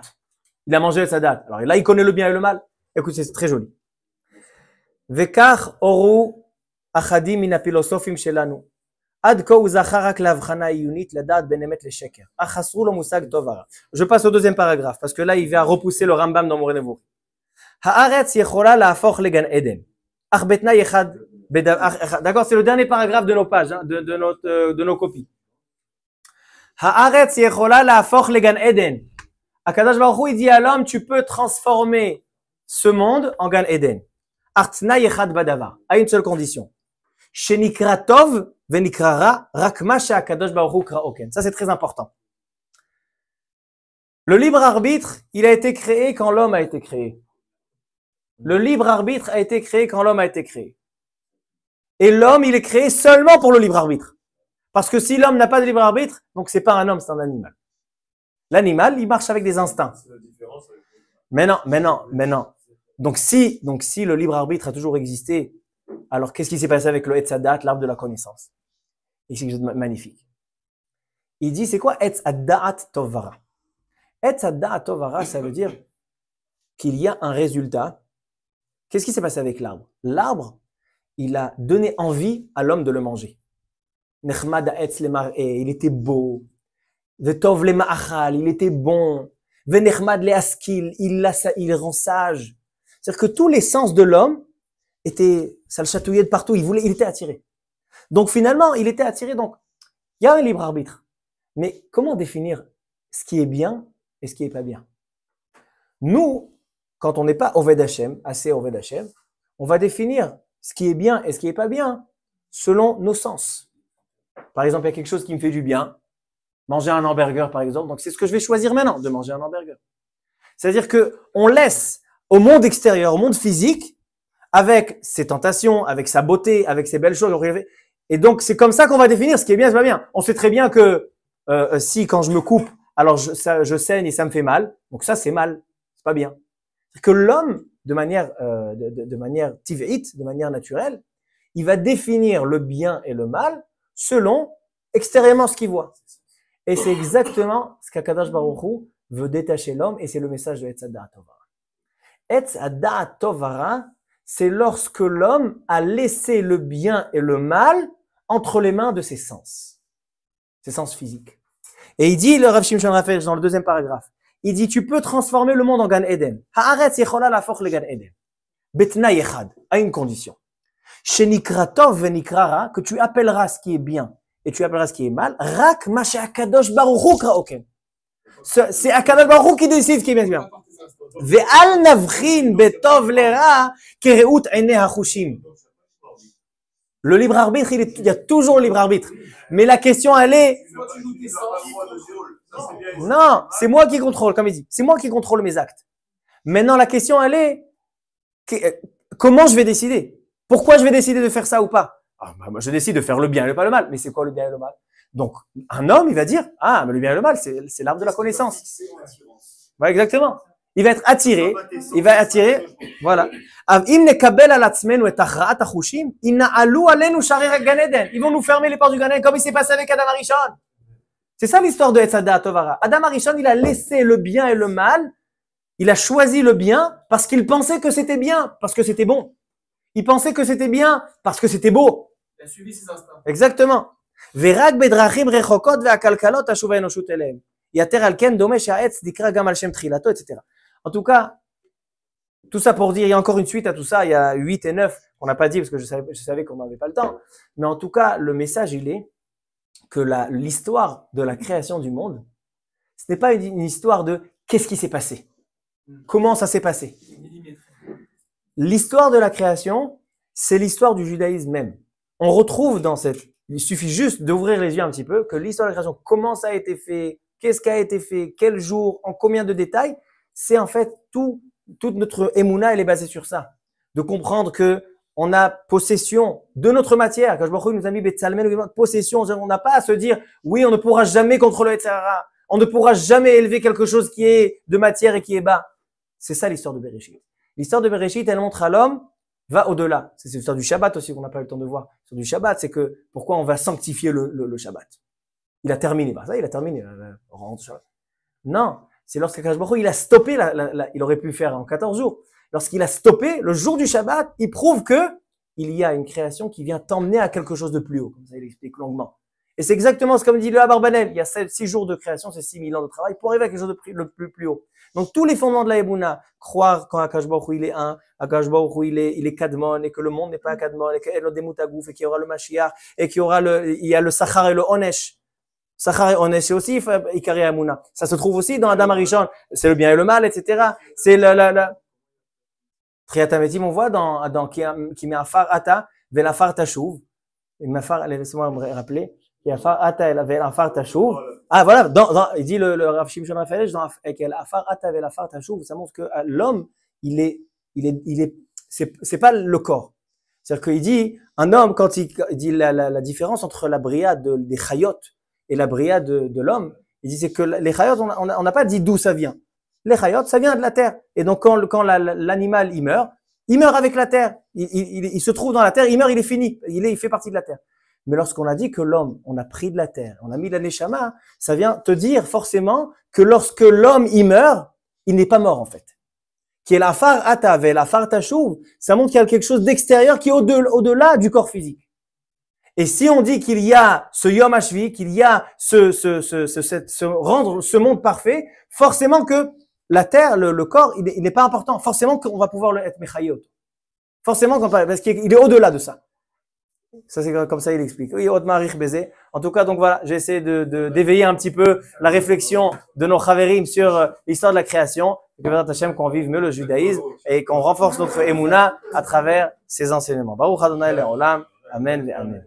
Il a mangé le Sadat. Alors là, il connaît le bien et le mal. Écoutez, c'est très joli. Vekar oru achadim min apilosofim shelanu. Je passe au deuxième paragraphe, parce que là, il va repousser le Rambam dans Moreh Nevuchim. D'accord, c'est le dernier paragraphe de nos pages, hein, de nos copies. Akadosh Baruch Hu, il dit à l'homme, tu peux transformer ce monde en Gan Eden. Artna yechad badavar, à une seule condition. Shenikra tov venikrara rakma she'akadosh Baruch Hu kra'oken. Ça, c'est très important. Le libre arbitre, il a été créé quand l'homme a été créé. Le libre arbitre a été créé quand l'homme a été créé. Et l'homme, il est créé seulement pour le libre arbitre. Parce que si l'homme n'a pas de libre arbitre, donc c'est pas un homme, c'est un animal. L'animal, il marche avec des instincts. Mais non. Donc si le libre arbitre a toujours existé, alors qu'est-ce qui s'est passé avec le Etz Hadat, l'arbre de la connaissance? Et c'est quelque chose de magnifique. Il dit, c'est quoi Etz Hadat Tovara? Etz Hadat Tovara, ça veut dire qu'il y a un résultat. Qu'est-ce qui s'est passé avec l'arbre? L'arbre, il a donné envie à l'homme de le manger. Nechmad ha'etz lemar'eh, il était beau. Vetov le ma'achal, il était bon. Venechmad le askil, il rend sage. C'est-à-dire que tous les sens de l'homme ça le chatouillait de partout. Il était attiré. Donc finalement, il était attiré. Donc, il y a un libre arbitre. Mais comment définir ce qui est bien et ce qui est pas bien? Nous, quand on n'est pas Oved Hashem, assez Oved Hashem, on va définir ce qui est bien et ce qui est pas bien selon nos sens. Par exemple, il y a quelque chose qui me fait du bien. Manger un hamburger, par exemple. Donc, c'est ce que je vais choisir maintenant, de manger un hamburger. C'est-à-dire que on laisse au monde extérieur, au monde physique, avec ses tentations, avec sa beauté, avec ses belles choses. Et donc, c'est comme ça qu'on va définir ce qui est bien, ce qui est pas bien. On sait très bien que si quand je me coupe, alors je saigne et ça me fait mal. Donc ça, c'est mal, c'est pas bien. C'est que l'homme, de manière tivéite, de manière naturelle, il va définir le bien et le mal selon extérieurement ce qu'il voit. Et c'est exactement ce qu'Akadosh Baruch Hu veut détacher l'homme, et c'est le message de Etz Hada'at Tovara. Etz Hada'at Tovara, c'est lorsque l'homme a laissé le bien et le mal entre les mains de ses sens physiques. Et il dit, le Rav Shimshon Raphaël, dans le deuxième paragraphe, il dit, tu peux transformer le monde en Gan Eden. Haaretz yechola lafoch le Gan Eden. Betnai echad, à une condition. Shenikra tov venikra ra, que tu appelleras ce qui est bien et tu appelleras ce qui est mal. Rak ma she'akadosh baruch hu kraoken. C'est Akadosh Baruch Hu qui décide ce qui est bien et bien. Ve'al navchin betov lera kereut einei hachushim. Le libre arbitre, il y a toujours le libre arbitre. Mais la question, elle est, non, c'est moi qui contrôle, comme il dit. C'est moi qui contrôle mes actes. Maintenant, la question, elle est, comment je vais décider? Pourquoi je vais décider de faire ça ou pas? Moi, je décide de faire le bien et pas le mal. Mais c'est quoi le bien et le mal? Donc, un homme, il va dire, mais le bien et le mal, c'est l'arbre de la connaissance. Ouais, exactement. Il va être attiré, voilà. Ils vont nous fermer les portes du Gan Eden, comme il s'est passé avec Adam Arishon. C'est ça l'histoire de Etz Hada'at Tovara. Adam Arishon, il a laissé le bien et le mal, il a choisi le bien parce qu'il pensait que c'était bien, parce que c'était bon. Il pensait que c'était bien parce que c'était beau. Il a suivi ses instincts. Exactement. Ve'rak bedrachim rechokot ve'akalkalot tashuva enoshut elehem. Yater al ken dome she'aetz dikra gam al shem trilato, etc. En tout cas, tout ça pour dire, il y a encore une suite à tout ça, il y a 8 et 9, qu'on n'a pas dit parce que je savais qu'on n'avait pas le temps. Mais en tout cas, le message, il est que l'histoire de la création du monde, ce n'est pas une histoire de qu'est-ce qui s'est passé, comment ça s'est passé. L'histoire de la création, c'est l'histoire du judaïsme même. On retrouve dans il suffit juste d'ouvrir les yeux un petit peu, que l'histoire de la création, comment ça a été fait, qu'est-ce qui a été fait, quel jour, en combien de détails, c'est en fait toute notre émouna, elle est basée sur ça. De comprendre que on a possession de notre matière. Quand je nous a mis Betsalmen, possession, on n'a pas à se dire, oui, on ne pourra jamais contrôler etc. On ne pourra jamais élever quelque chose qui est de matière et qui est bas. C'est ça l'histoire de Bereshit. L'histoire de Bereshit, elle montre à l'homme, va au-delà. C'est l'histoire du Shabbat aussi qu'on n'a pas eu le temps de voir. L'histoire du Shabbat, c'est que pourquoi on va sanctifier le Shabbat. Il a terminé. Ça, il a terminé. Non. C'est lorsqu'Akadosh Baruch Hu, il a stoppé, il aurait pu faire en 14 jours. Lorsqu'il a stoppé le jour du Shabbat, il prouve que il y a une création qui vient t'emmener à quelque chose de plus haut. Comme ça, il explique longuement. Et c'est exactement ce comme dit le Abarbanel. Il y a 6 jours de création, c'est 6 000 ans de travail pour arriver à quelque chose de le plus haut. Donc, tous les fondements de la Emouna, croire quand Akadosh Baruch Hu, il est un, Akadosh Baruch Hu, il est Kadmon, et que le monde n'est pas un Kadmon, et qu'il y a le Demutagouf, et qu'il y aura le Mashiach, et qu'il y aura il y a le Sachar et le Onesh. Sachar et Onesh, c'est aussi Ikari Amuna. Ça se trouve aussi dans Adam Arishon. C'est le bien et le mal, etc. C'est Triatametim, on voit dans qui met Afar Ata, Velafar Tashuv. Laissez-moi me rappeler. Qui Afar Ata, Velafar Tashuv. Ah, voilà. Il dit le Rav Shimshon Raphaël, dans Afar Ata, Velafar Tashuv, ça montre que l'homme, c'est pas le corps. C'est-à-dire qu'il dit, un homme, quand il dit la différence entre la bria des chayot et la bria de l'homme, il dit c'est que les chayot, on n'a pas dit d'où ça vient. Les chayot, ça vient de la terre. Et donc quand l'animal il meurt avec la terre. Il se trouve dans la terre, il meurt, il est fini. Il fait partie de la terre. Mais lorsqu'on a dit que l'homme, on a pris de la terre, on a mis la neshama, ça vient te dire forcément que lorsque l'homme il meurt, il n'est pas mort en fait. Qui est l'afar atav et l'afar tashuv, ça montre qu'il y a quelque chose d'extérieur qui est au-delà du corps physique. Et si on dit qu'il y a ce Yom HaShvi, qu'il y a rendre ce monde parfait, forcément que la terre, le corps, il n'est pas important. Forcément qu'on va pouvoir le être mechayot. Forcément parce qu'il est au-delà de ça. Ça, c'est comme ça, il explique. Oui, en tout cas, donc voilà, j'ai essayé d'éveiller un petit peu la réflexion de nos chaverim sur l'histoire de la création. Que Bézat Hashem, qu'on vive mieux le judaïsme et qu'on renforce notre émouna à travers ses enseignements. Baruch Adonai Le'olam. Amen et Amen.